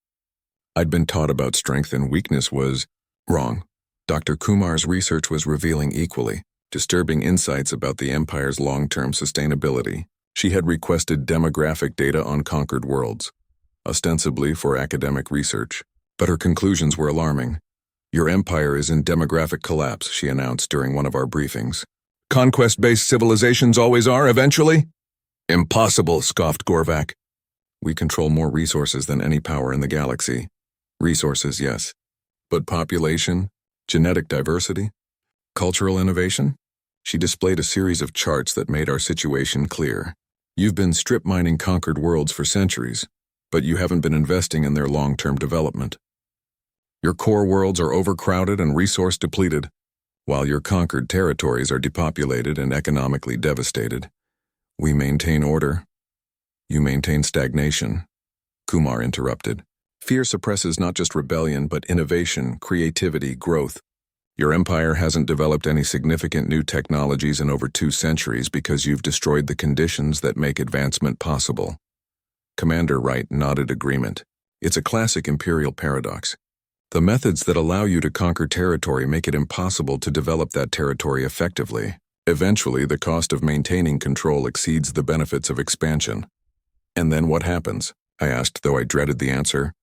I'd been taught about strength and weakness was wrong. Dr. Kumar's research was revealing equally. disturbing insights about the Empire's long-term sustainability. She had requested demographic data on conquered worlds, ostensibly for academic research, but her conclusions were alarming. "Your empire is in demographic collapse," she announced during one of our briefings. "Conquest-based civilizations always are, eventually?" "Impossible," scoffed Gorvak. "We control more resources than any power in the galaxy." "Resources, yes. But population, genetic diversity, cultural innovation?" She displayed a series of charts that made our situation clear. "You've been strip mining conquered worlds for centuries, but you haven't been investing in their long-term development. Your core worlds are overcrowded and resource depleted, while your conquered territories are depopulated and economically devastated. We maintain order. You maintain stagnation." Kumar interrupted. "Fear suppresses not just rebellion, but innovation, creativity, growth. Your empire hasn't developed any significant new technologies in over 2 centuries because you've destroyed the conditions that make advancement possible." Commander Wright nodded agreement. "It's a classic imperial paradox. The methods that allow you to conquer territory make it impossible to develop that territory effectively. Eventually, the cost of maintaining control exceeds the benefits of expansion." "And then what happens?" I asked, though I dreaded the answer.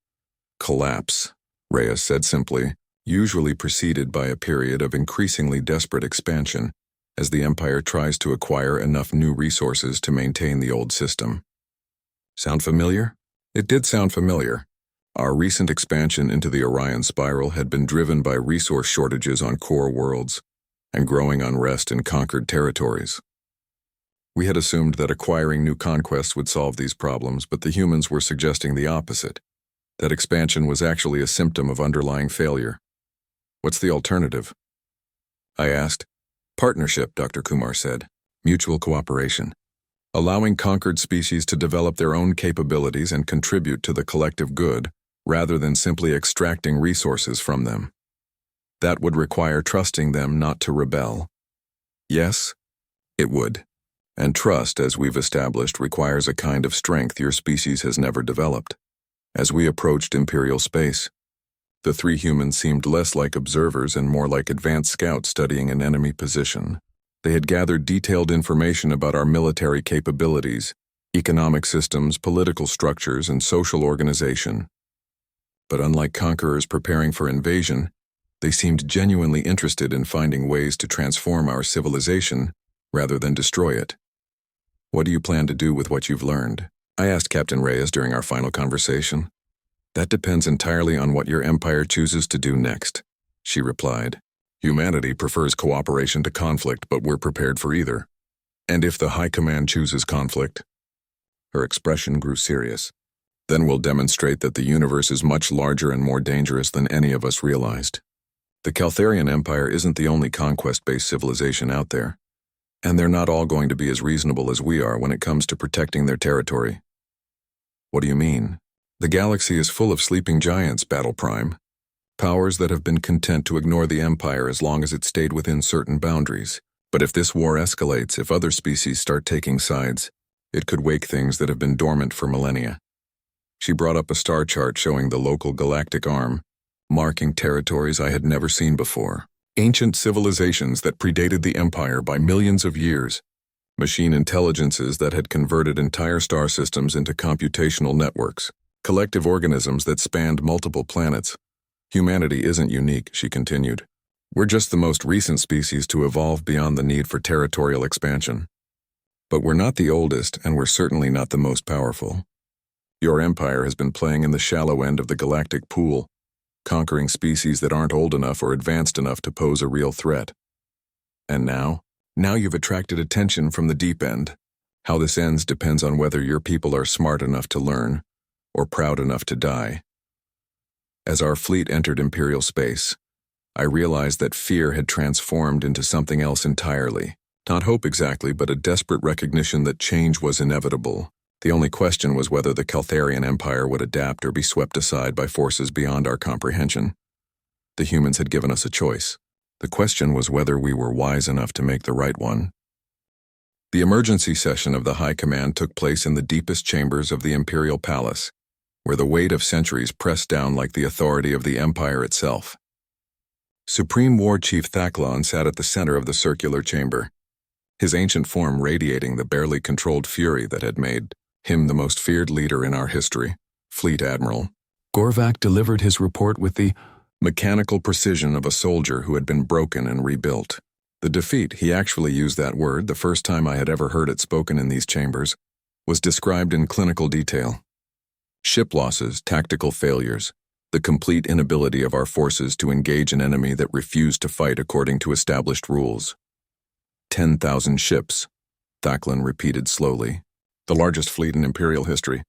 "Collapse," Reyes said simply, "usually preceded by a period of increasingly desperate expansion, as the Empire tries to acquire enough new resources to maintain the old system." Sound familiar? It did sound familiar. Our recent expansion into the Orion Spiral had been driven by resource shortages on core worlds and growing unrest in conquered territories. We had assumed that acquiring new conquests would solve these problems, but the humans were suggesting the opposite, that expansion was actually a symptom of underlying failure. "What's the alternative?" I asked. "Partnership," Dr. Kumar said. "Mutual cooperation. Allowing conquered species to develop their own capabilities and contribute to the collective good, rather than simply extracting resources from them. That would require trusting them not to rebel." "Yes, it would. And trust, as we've established, requires a kind of strength your species has never developed." As we approached Imperial space, the 3 humans seemed less like observers and more like advanced scouts studying an enemy position. They had gathered detailed information about our military capabilities, economic systems, political structures, and social organization. But unlike conquerors preparing for invasion, they seemed genuinely interested in finding ways to transform our civilization rather than destroy it. "What do you plan to do with what you've learned?" I asked Captain Reyes during our final conversation. "That depends entirely on what your empire chooses to do next," she replied. "Humanity prefers cooperation to conflict, but we're prepared for either. And if the High Command chooses conflict?" Her expression grew serious. "Then we'll demonstrate that the universe is much larger and more dangerous than any of us realized. The Caltharian Empire isn't the only conquest-based civilization out there, and they're not all going to be as reasonable as we are when it comes to protecting their territory." "What do you mean?" "The galaxy is full of sleeping giants, Battle Prime. Powers that have been content to ignore the Empire as long as it stayed within certain boundaries. But if this war escalates, if other species start taking sides, it could wake things that have been dormant for millennia." She brought up a star chart showing the local galactic arm, marking territories I had never seen before. Ancient civilizations that predated the Empire by millions of years. Machine intelligences that had converted entire star systems into computational networks. Collective organisms that spanned multiple planets. "Humanity isn't unique," she continued. "We're just the most recent species to evolve beyond the need for territorial expansion. But we're not the oldest, and we're certainly not the most powerful. Your empire has been playing in the shallow end of the galactic pool, conquering species that aren't old enough or advanced enough to pose a real threat. And now you've attracted attention from the deep end. How this ends depends on whether your people are smart enough to learn, or proud enough to die." As our fleet entered Imperial space, I realized that fear had transformed into something else entirely. Not hope exactly, but a desperate recognition that change was inevitable. The only question was whether the Caltharian Empire would adapt or be swept aside by forces beyond our comprehension. The humans had given us a choice. The question was whether we were wise enough to make the right one. The emergency session of the High Command took place in the deepest chambers of the Imperial Palace, where the weight of centuries pressed down like the authority of the Empire itself. Supreme War Chief Thacklon sat at the center of the circular chamber, his ancient form radiating the barely controlled fury that had made him the most feared leader in our history, Fleet Admiral. Gorvac delivered his report with the mechanical precision of a soldier who had been broken and rebuilt. The defeat, he actually used that word the first time I had ever heard it spoken in these chambers, was described in clinical detail. Ship losses, tactical failures, the complete inability of our forces to engage an enemy that refused to fight according to established rules. 10,000 ships, Thacklon repeated slowly. The largest fleet in Imperial history.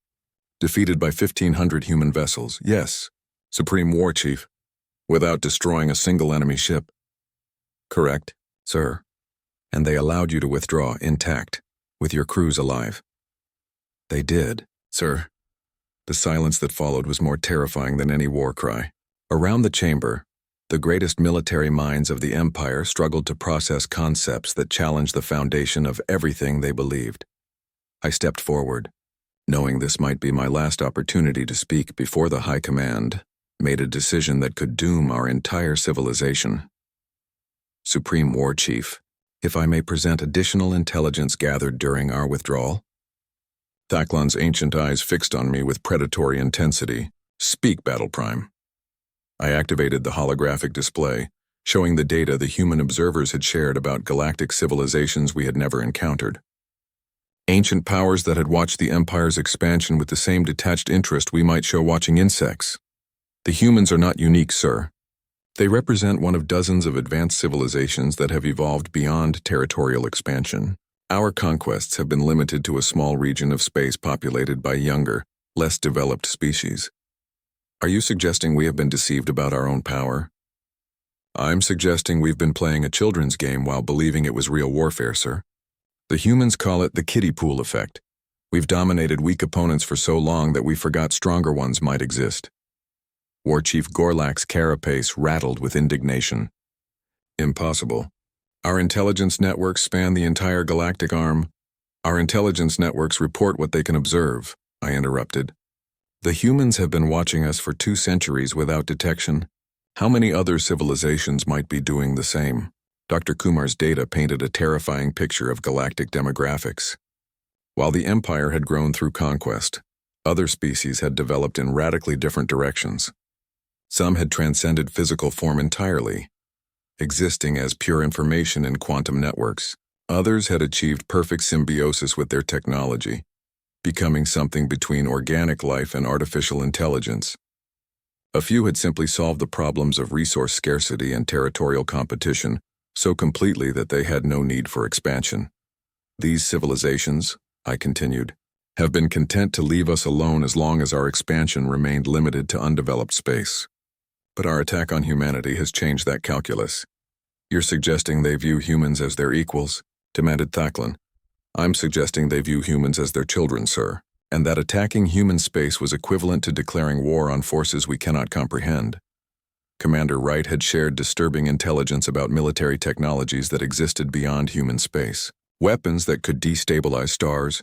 Defeated by 1,500 human vessels, yes, Supreme War Chief, without destroying a single enemy ship. Correct, sir. And they allowed you to withdraw intact, with your crews alive. They did, sir. The silence that followed was more terrifying than any war cry. Around the chamber, the greatest military minds of the Empire struggled to process concepts that challenged the foundation of everything they believed. I stepped forward, knowing this might be my last opportunity to speak before the High Command made a decision that could doom our entire civilization. Supreme War Chief, if I may present additional intelligence gathered during our withdrawal. Thacklon's ancient eyes fixed on me with predatory intensity. Speak, Battle Prime. I activated the holographic display, showing the data the human observers had shared about galactic civilizations we had never encountered. Ancient powers that had watched the Empire's expansion with the same detached interest we might show watching insects. The humans are not unique, sir. They represent one of dozens of advanced civilizations that have evolved beyond territorial expansion. Our conquests have been limited to a small region of space populated by younger, less developed species. Are you suggesting we have been deceived about our own power? I'm suggesting we've been playing a children's game while believing it was real warfare, sir. The humans call it the kiddie pool effect. We've dominated weak opponents for so long that we forgot stronger ones might exist. War Chief Gorlak's carapace rattled with indignation. Impossible. Our intelligence networks span the entire galactic arm. Our intelligence networks report what they can observe, I interrupted. The humans have been watching us for 2 centuries without detection. How many other civilizations might be doing the same? Dr. Kumar's data painted a terrifying picture of galactic demographics. While the Empire had grown through conquest, other species had developed in radically different directions. Some had transcended physical form entirely, existing as pure information in quantum networks. Others had achieved perfect symbiosis with their technology, becoming something between organic life and artificial intelligence. A few had simply solved the problems of resource scarcity and territorial competition so completely that they had no need for expansion. These civilizations, I continued, have been content to leave us alone as long as our expansion remained limited to undeveloped space. But our attack on humanity has changed that calculus. You're suggesting they view humans as their equals, demanded Thacklon. I'm suggesting they view humans as their children, sir, and that attacking human space was equivalent to declaring war on forces we cannot comprehend. Commander Wright had shared disturbing intelligence about military technologies that existed beyond human space. Weapons that could destabilize stars,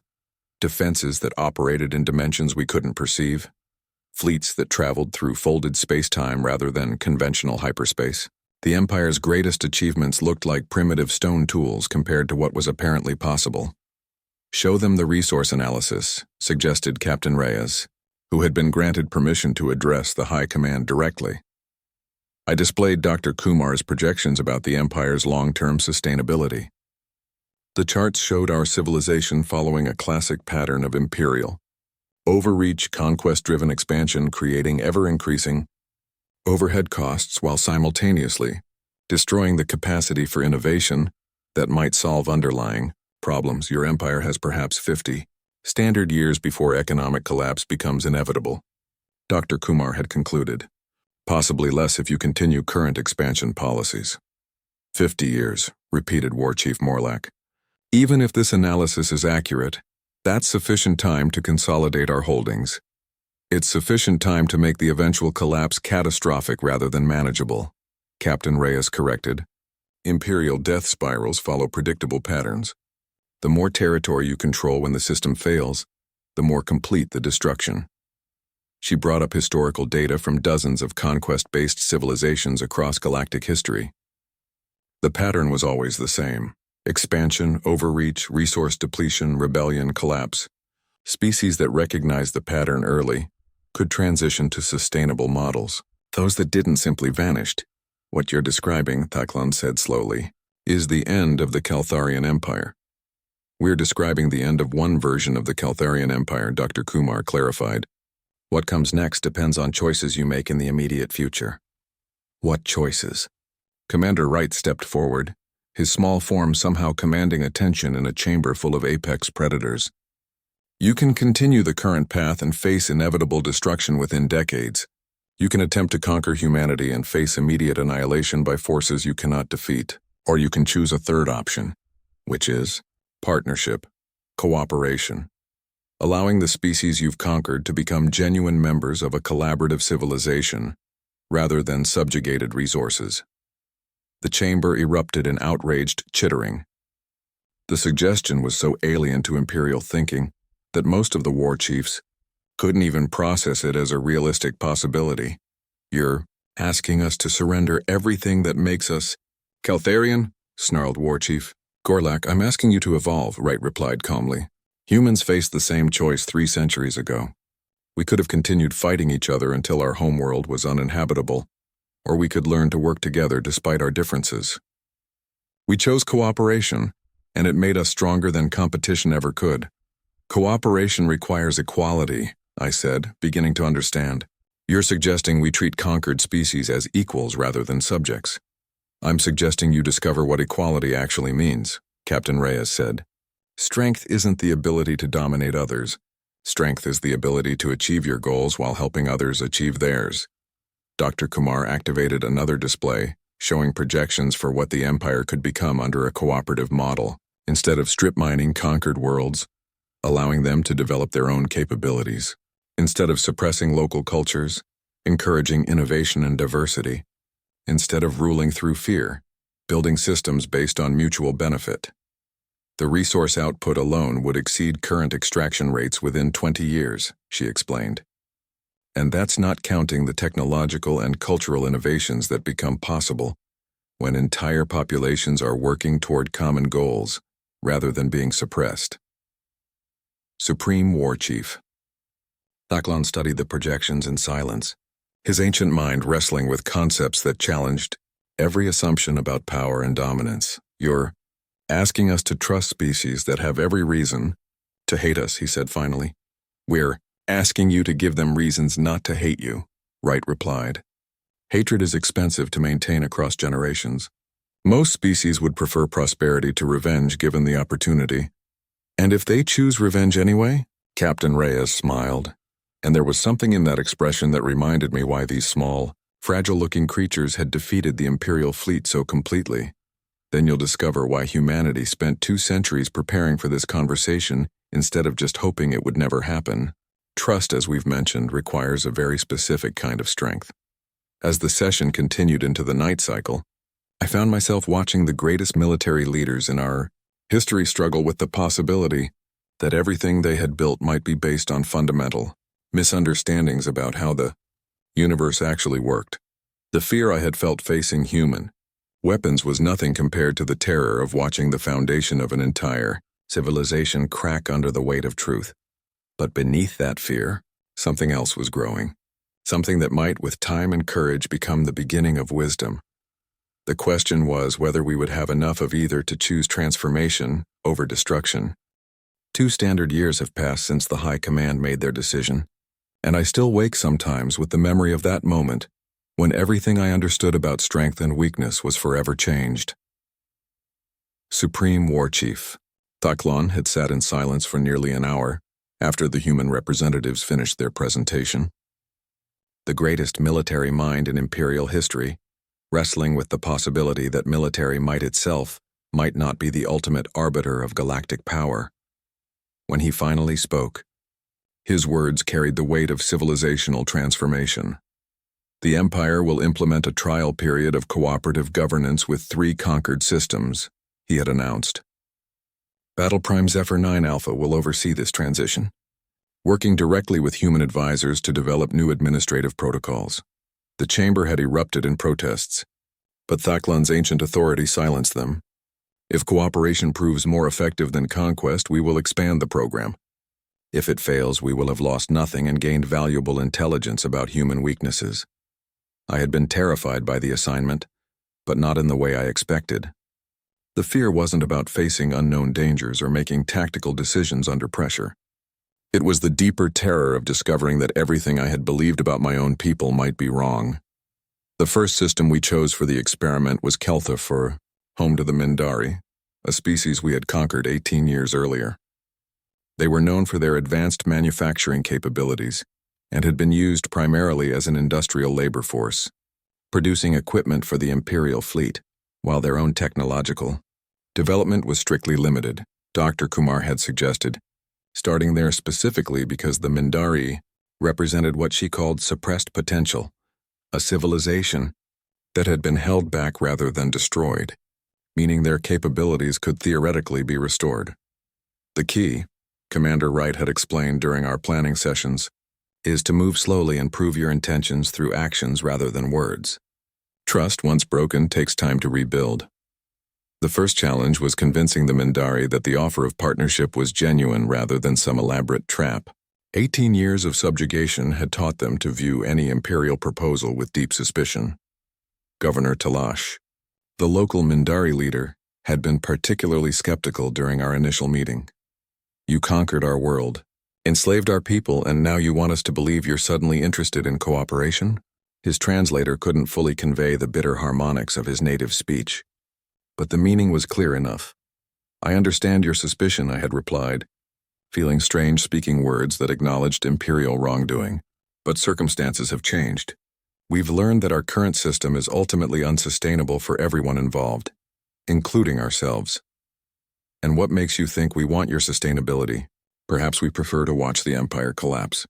defenses that operated in dimensions we couldn't perceive, fleets that traveled through folded space-time rather than conventional hyperspace. The Empire's greatest achievements looked like primitive stone tools compared to what was apparently possible. Show them the resource analysis, suggested Captain Reyes, who had been granted permission to address the High Command directly. I displayed Dr. Kumar's projections about the Empire's long-term sustainability. The charts showed our civilization following a classic pattern of imperial, overreach, conquest-driven expansion creating ever-increasing overhead costs while simultaneously destroying the capacity for innovation that might solve underlying problems. Your empire has perhaps 50 standard years before economic collapse becomes inevitable, Dr. Kumar had concluded. Possibly less if you continue current expansion policies. 50 years, repeated War Chief Morlach. Even if this analysis is accurate, that's sufficient time to consolidate our holdings. It's sufficient time to make the eventual collapse catastrophic rather than manageable, Captain Reyes corrected. Imperial death spirals follow predictable patterns. The more territory you control when the system fails, the more complete the destruction. She brought up historical data from dozens of conquest-based civilizations across galactic history. The pattern was always the same: expansion, overreach, resource depletion, rebellion, collapse. Species that recognized the pattern early could transition to sustainable models. Those that didn't simply vanished. What you're describing, Thaklon said slowly, is the end of the Caltharian Empire. We're describing the end of one version of the Caltharian Empire, Dr. Kumar clarified. What comes next depends on choices you make in the immediate future. What choices? Commander Wright stepped forward, his small form somehow commanding attention in a chamber full of apex predators. You can continue the current path and face inevitable destruction within decades. You can attempt to conquer humanity and face immediate annihilation by forces you cannot defeat. Or you can choose a third option, which is partnership, cooperation, allowing the species you've conquered to become genuine members of a collaborative civilization, rather than subjugated resources. The chamber erupted in outraged chittering. The suggestion was so alien to Imperial thinking that most of the war chiefs couldn't even process it as a realistic possibility. You're asking us to surrender everything that makes us Caltharian? Snarled War Chief. Gorlak, I'm asking you to evolve, Wright replied calmly. Humans faced the same choice 3 centuries ago. We could have continued fighting each other until our homeworld was uninhabitable, or we could learn to work together despite our differences. We chose cooperation, and it made us stronger than competition ever could. Cooperation requires equality, I said, beginning to understand. You're suggesting we treat conquered species as equals rather than subjects. I'm suggesting you discover what equality actually means, Captain Reyes said. Strength isn't the ability to dominate others. Strength is the ability to achieve your goals while helping others achieve theirs. Dr. Kumar activated another display, showing projections for what the Empire could become under a cooperative model, instead of strip mining conquered worlds, allowing them to develop their own capabilities. Instead of suppressing local cultures, encouraging innovation and diversity. Instead of ruling through fear, building systems based on mutual benefit. The resource output alone would exceed current extraction rates within 20 years, she explained. And that's not counting the technological and cultural innovations that become possible when entire populations are working toward common goals rather than being suppressed. Supreme War Chief. Thaklon studied the projections in silence, his ancient mind wrestling with concepts that challenged every assumption about power and dominance. You're asking us to trust species that have every reason to hate us, he said finally. We're asking you to give them reasons not to hate you, Wright replied. Hatred is expensive to maintain across generations. Most species would prefer prosperity to revenge given the opportunity. And if they choose revenge anyway? Captain Reyes smiled. And there was something in that expression that reminded me why these small, fragile-looking creatures had defeated the Imperial fleet so completely. Then you'll discover why humanity spent 2 centuries preparing for this conversation instead of just hoping it would never happen. Trust, as we've mentioned, requires a very specific kind of strength. As the session continued into the night cycle, I found myself watching the greatest military leaders in our history struggle with the possibility that everything they had built might be based on fundamental misunderstandings about how the universe actually worked. The fear I had felt facing human weapons was nothing compared to the terror of watching the foundation of an entire civilization crack under the weight of truth. But beneath that fear, something else was growing. Something that might, with time and courage, become the beginning of wisdom. The question was whether we would have enough of either to choose transformation over destruction. 2 standard years have passed since the High Command made their decision, and I still wake sometimes with the memory of that moment when everything I understood about strength and weakness was forever changed. Supreme War Chief. Thaklon had sat in silence for nearly an hour after the human representatives finished their presentation. The greatest military mind in Imperial history, wrestling with the possibility that military might itself might not be the ultimate arbiter of galactic power. When he finally spoke, his words carried the weight of civilizational transformation. The Empire will implement a trial period of cooperative governance with 3 conquered systems, he had announced. Battle Prime Zephyr 9 Alpha will oversee this transition. working directly with human advisors to develop new administrative protocols. The chamber had erupted in protests, but Thaklan's ancient authority silenced them. If cooperation proves more effective than conquest, we will expand the program. If it fails, we will have lost nothing and gained valuable intelligence about human weaknesses. I had been terrified by the assignment, but not in the way I expected. The fear wasn't about facing unknown dangers or making tactical decisions under pressure. It was the deeper terror of discovering that everything I had believed about my own people might be wrong. The first system we chose for the experiment was Keltha, home to the Mindari, a species we had conquered 18 years earlier. They were known for their advanced manufacturing capabilities and had been used primarily as an industrial labor force, producing equipment for the Imperial fleet, while their own technological development was strictly limited, Dr. Kumar had suggested, starting there specifically because the Mindari represented what she called suppressed potential, a civilization that had been held back rather than destroyed, meaning their capabilities could theoretically be restored. The key, Commander Wright had explained during our planning sessions, is to move slowly and prove your intentions through actions rather than words. Trust, once broken, takes time to rebuild. The first challenge was convincing the Mindari that the offer of partnership was genuine rather than some elaborate trap. 18 years of subjugation had taught them to view any imperial proposal with deep suspicion. Governor Talash, the local Mindari leader, had been particularly skeptical during our initial meeting. You conquered our world, enslaved our people, and now you want us to believe you're suddenly interested in cooperation? His translator couldn't fully convey the bitter harmonics of his native speech, but the meaning was clear enough. I understand your suspicion, I had replied, feeling strange speaking words that acknowledged imperial wrongdoing, but circumstances have changed. We've learned that our current system is ultimately unsustainable for everyone involved, including ourselves. And what makes you think we want your sustainability? Perhaps we prefer to watch the empire collapse.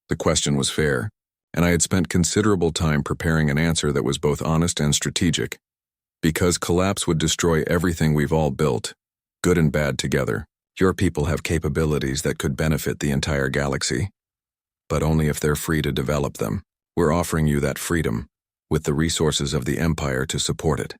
The question was fair, and I had spent considerable time preparing an answer that was both honest and strategic. Because collapse would destroy everything we've all built, good and bad together. Your people have capabilities that could benefit the entire galaxy, but only if they're free to develop them. We're offering you that freedom, with the resources of the Empire to support it.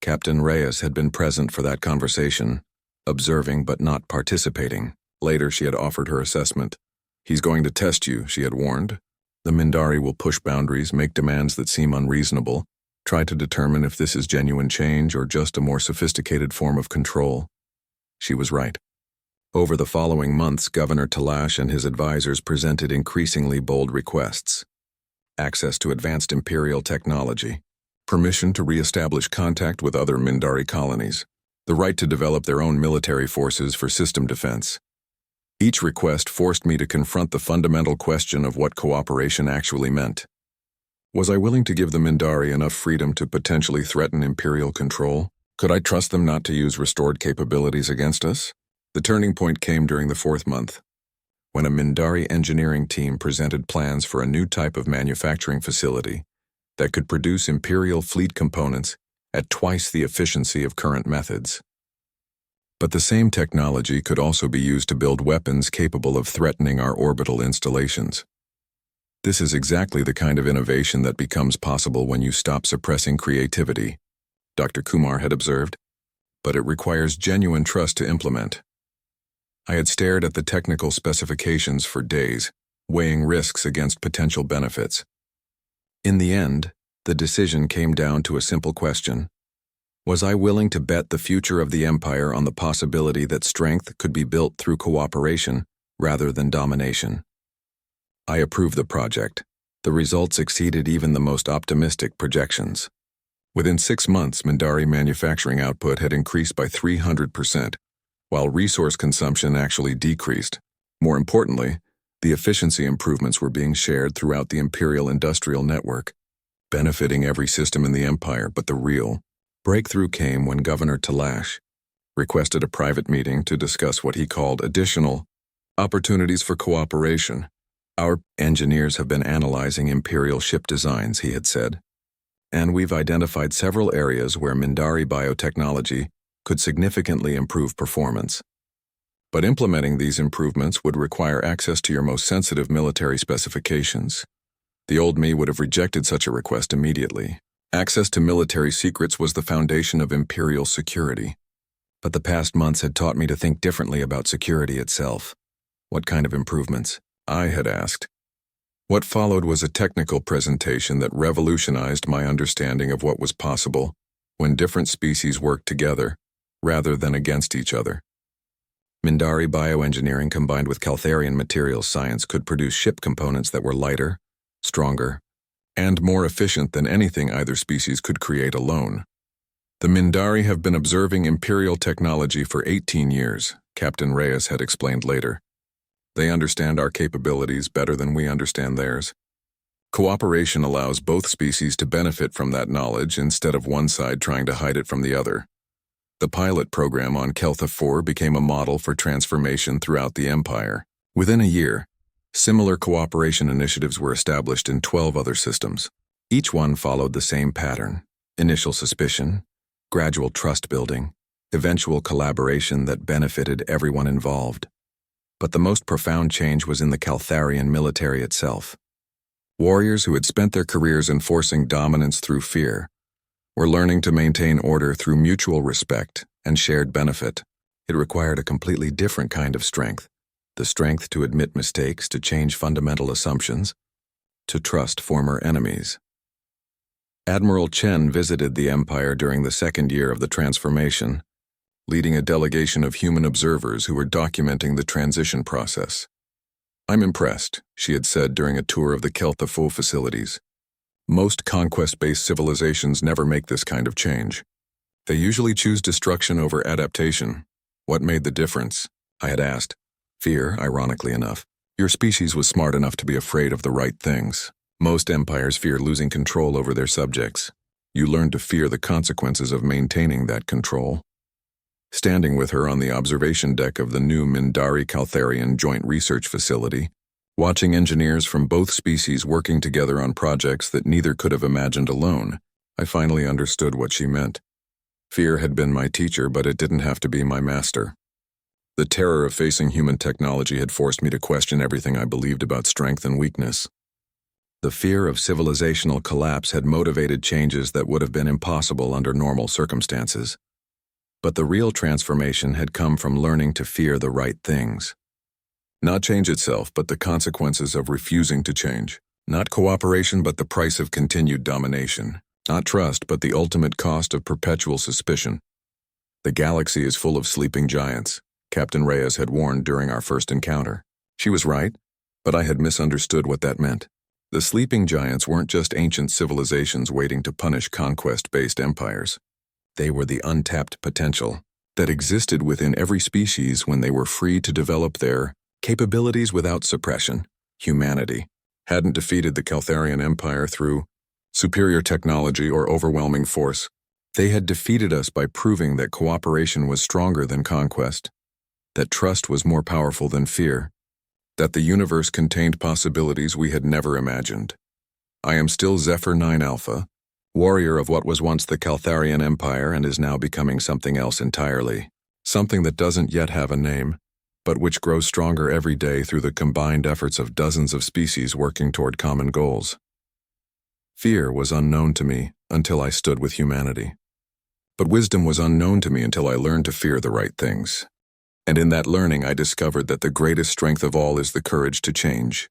Captain Reyes had been present for that conversation, observing but not participating. Later, she had offered her assessment. He's going to test you, she had warned. The Mindari will push boundaries, make demands that seem unreasonable, try to determine if this is genuine change or just a more sophisticated form of control. She was right. Over the following months, Governor Talash and his advisors presented increasingly bold requests. Access to advanced imperial technology, permission to re-establish contact with other Mindari colonies, the right to develop their own military forces for system defense. Each request forced me to confront the fundamental question of what cooperation actually meant. Was I willing to give the Mindari enough freedom to potentially threaten imperial control? Could I trust them not to use restored capabilities against us? The turning point came during the 4th month, when a Mindari engineering team presented plans for a new type of manufacturing facility that could produce imperial fleet components at twice the efficiency of current methods. But the same technology could also be used to build weapons capable of threatening our orbital installations. This is exactly the kind of innovation that becomes possible when you stop suppressing creativity, Dr. Kumar had observed, but it requires genuine trust to implement. I had stared at the technical specifications for days, weighing risks against potential benefits. In the end, the decision came down to a simple question. Was I willing to bet the future of the Empire on the possibility that strength could be built through cooperation rather than domination? I approved the project. The results exceeded even the most optimistic projections. Within 6 months, Mindari manufacturing output had increased by 300%, while resource consumption actually decreased. More importantly, the efficiency improvements were being shared throughout the Imperial industrial network, benefiting every system in the Empire. But the real breakthrough came when Governor Talash requested a private meeting to discuss what he called additional opportunities for cooperation. Our engineers have been analyzing Imperial ship designs, he had said, and we've identified several areas where Mindari biotechnology could significantly improve performance. But implementing these improvements would require access to your most sensitive military specifications. The old me would have rejected such a request immediately. Access to military secrets was the foundation of imperial security. But the past months had taught me to think differently about security itself. What kind of improvements? I had asked. What followed was a technical presentation that revolutionized my understanding of what was possible when different species worked together, rather than against each other. Mindari bioengineering combined with Caltharian materials science could produce ship components that were lighter, stronger, and more efficient than anything either species could create alone. The Mindari have been observing Imperial technology for 18 years, Captain Reyes had explained later. They understand our capabilities better than we understand theirs. Cooperation allows both species to benefit from that knowledge instead of one side trying to hide it from the other. The pilot program on Keltha 4 became a model for transformation throughout the Empire. Within a year, similar cooperation initiatives were established in 12 other systems. Each one followed the same pattern: initial suspicion, gradual trust building, eventual collaboration that benefited everyone involved. But the most profound change was in the Caltharian military itself. Warriors who had spent their careers enforcing dominance through fear were learning to maintain order through mutual respect and shared benefit. It required a completely different kind of strength: the strength to admit mistakes, to change fundamental assumptions, to trust former enemies. Admiral Chen visited the Empire during the second year of the transformation, leading a delegation of human observers who were documenting the transition process. "I'm impressed," she had said during a tour of the Keltha 4 facilities. "Most conquest-based civilizations never make this kind of change. They usually choose destruction over adaptation." "What made the difference?" I had asked. "Fear, ironically enough. Your species was smart enough to be afraid of the right things. Most empires fear losing control over their subjects. You learn to fear the consequences of maintaining that control." Standing with her on the observation deck of the new Mindari-Caltharian Joint Research Facility, watching engineers from both species working together on projects that neither could have imagined alone, I finally understood what she meant. Fear had been my teacher, but it didn't have to be my master. The terror of facing human technology had forced me to question everything I believed about strength and weakness. The fear of civilizational collapse had motivated changes that would have been impossible under normal circumstances. But the real transformation had come from learning to fear the right things. Not change itself, but the consequences of refusing to change. Not cooperation, but the price of continued domination. Not trust, but the ultimate cost of perpetual suspicion. "The galaxy is full of sleeping giants," Captain Reyes had warned during our first encounter. She was right, but I had misunderstood what that meant. The sleeping giants weren't just ancient civilizations waiting to punish conquest-based empires. They were the untapped potential that existed within every species when they were free to develop their capabilities without suppression. Humanity hadn't defeated the Caltharian Empire through superior technology or overwhelming force. They had defeated us by proving that cooperation was stronger than conquest, that trust was more powerful than fear, that the universe contained possibilities we had never imagined. I am still Zephyr 9 Alpha, warrior of what was once the Caltharian Empire and is now becoming something else entirely. Something that doesn't yet have a name, but which grows stronger every day through the combined efforts of dozens of species working toward common goals. Fear was unknown to me until I stood with humanity. But wisdom was unknown to me until I learned to fear the right things. And in that learning I discovered that the greatest strength of all is the courage to change.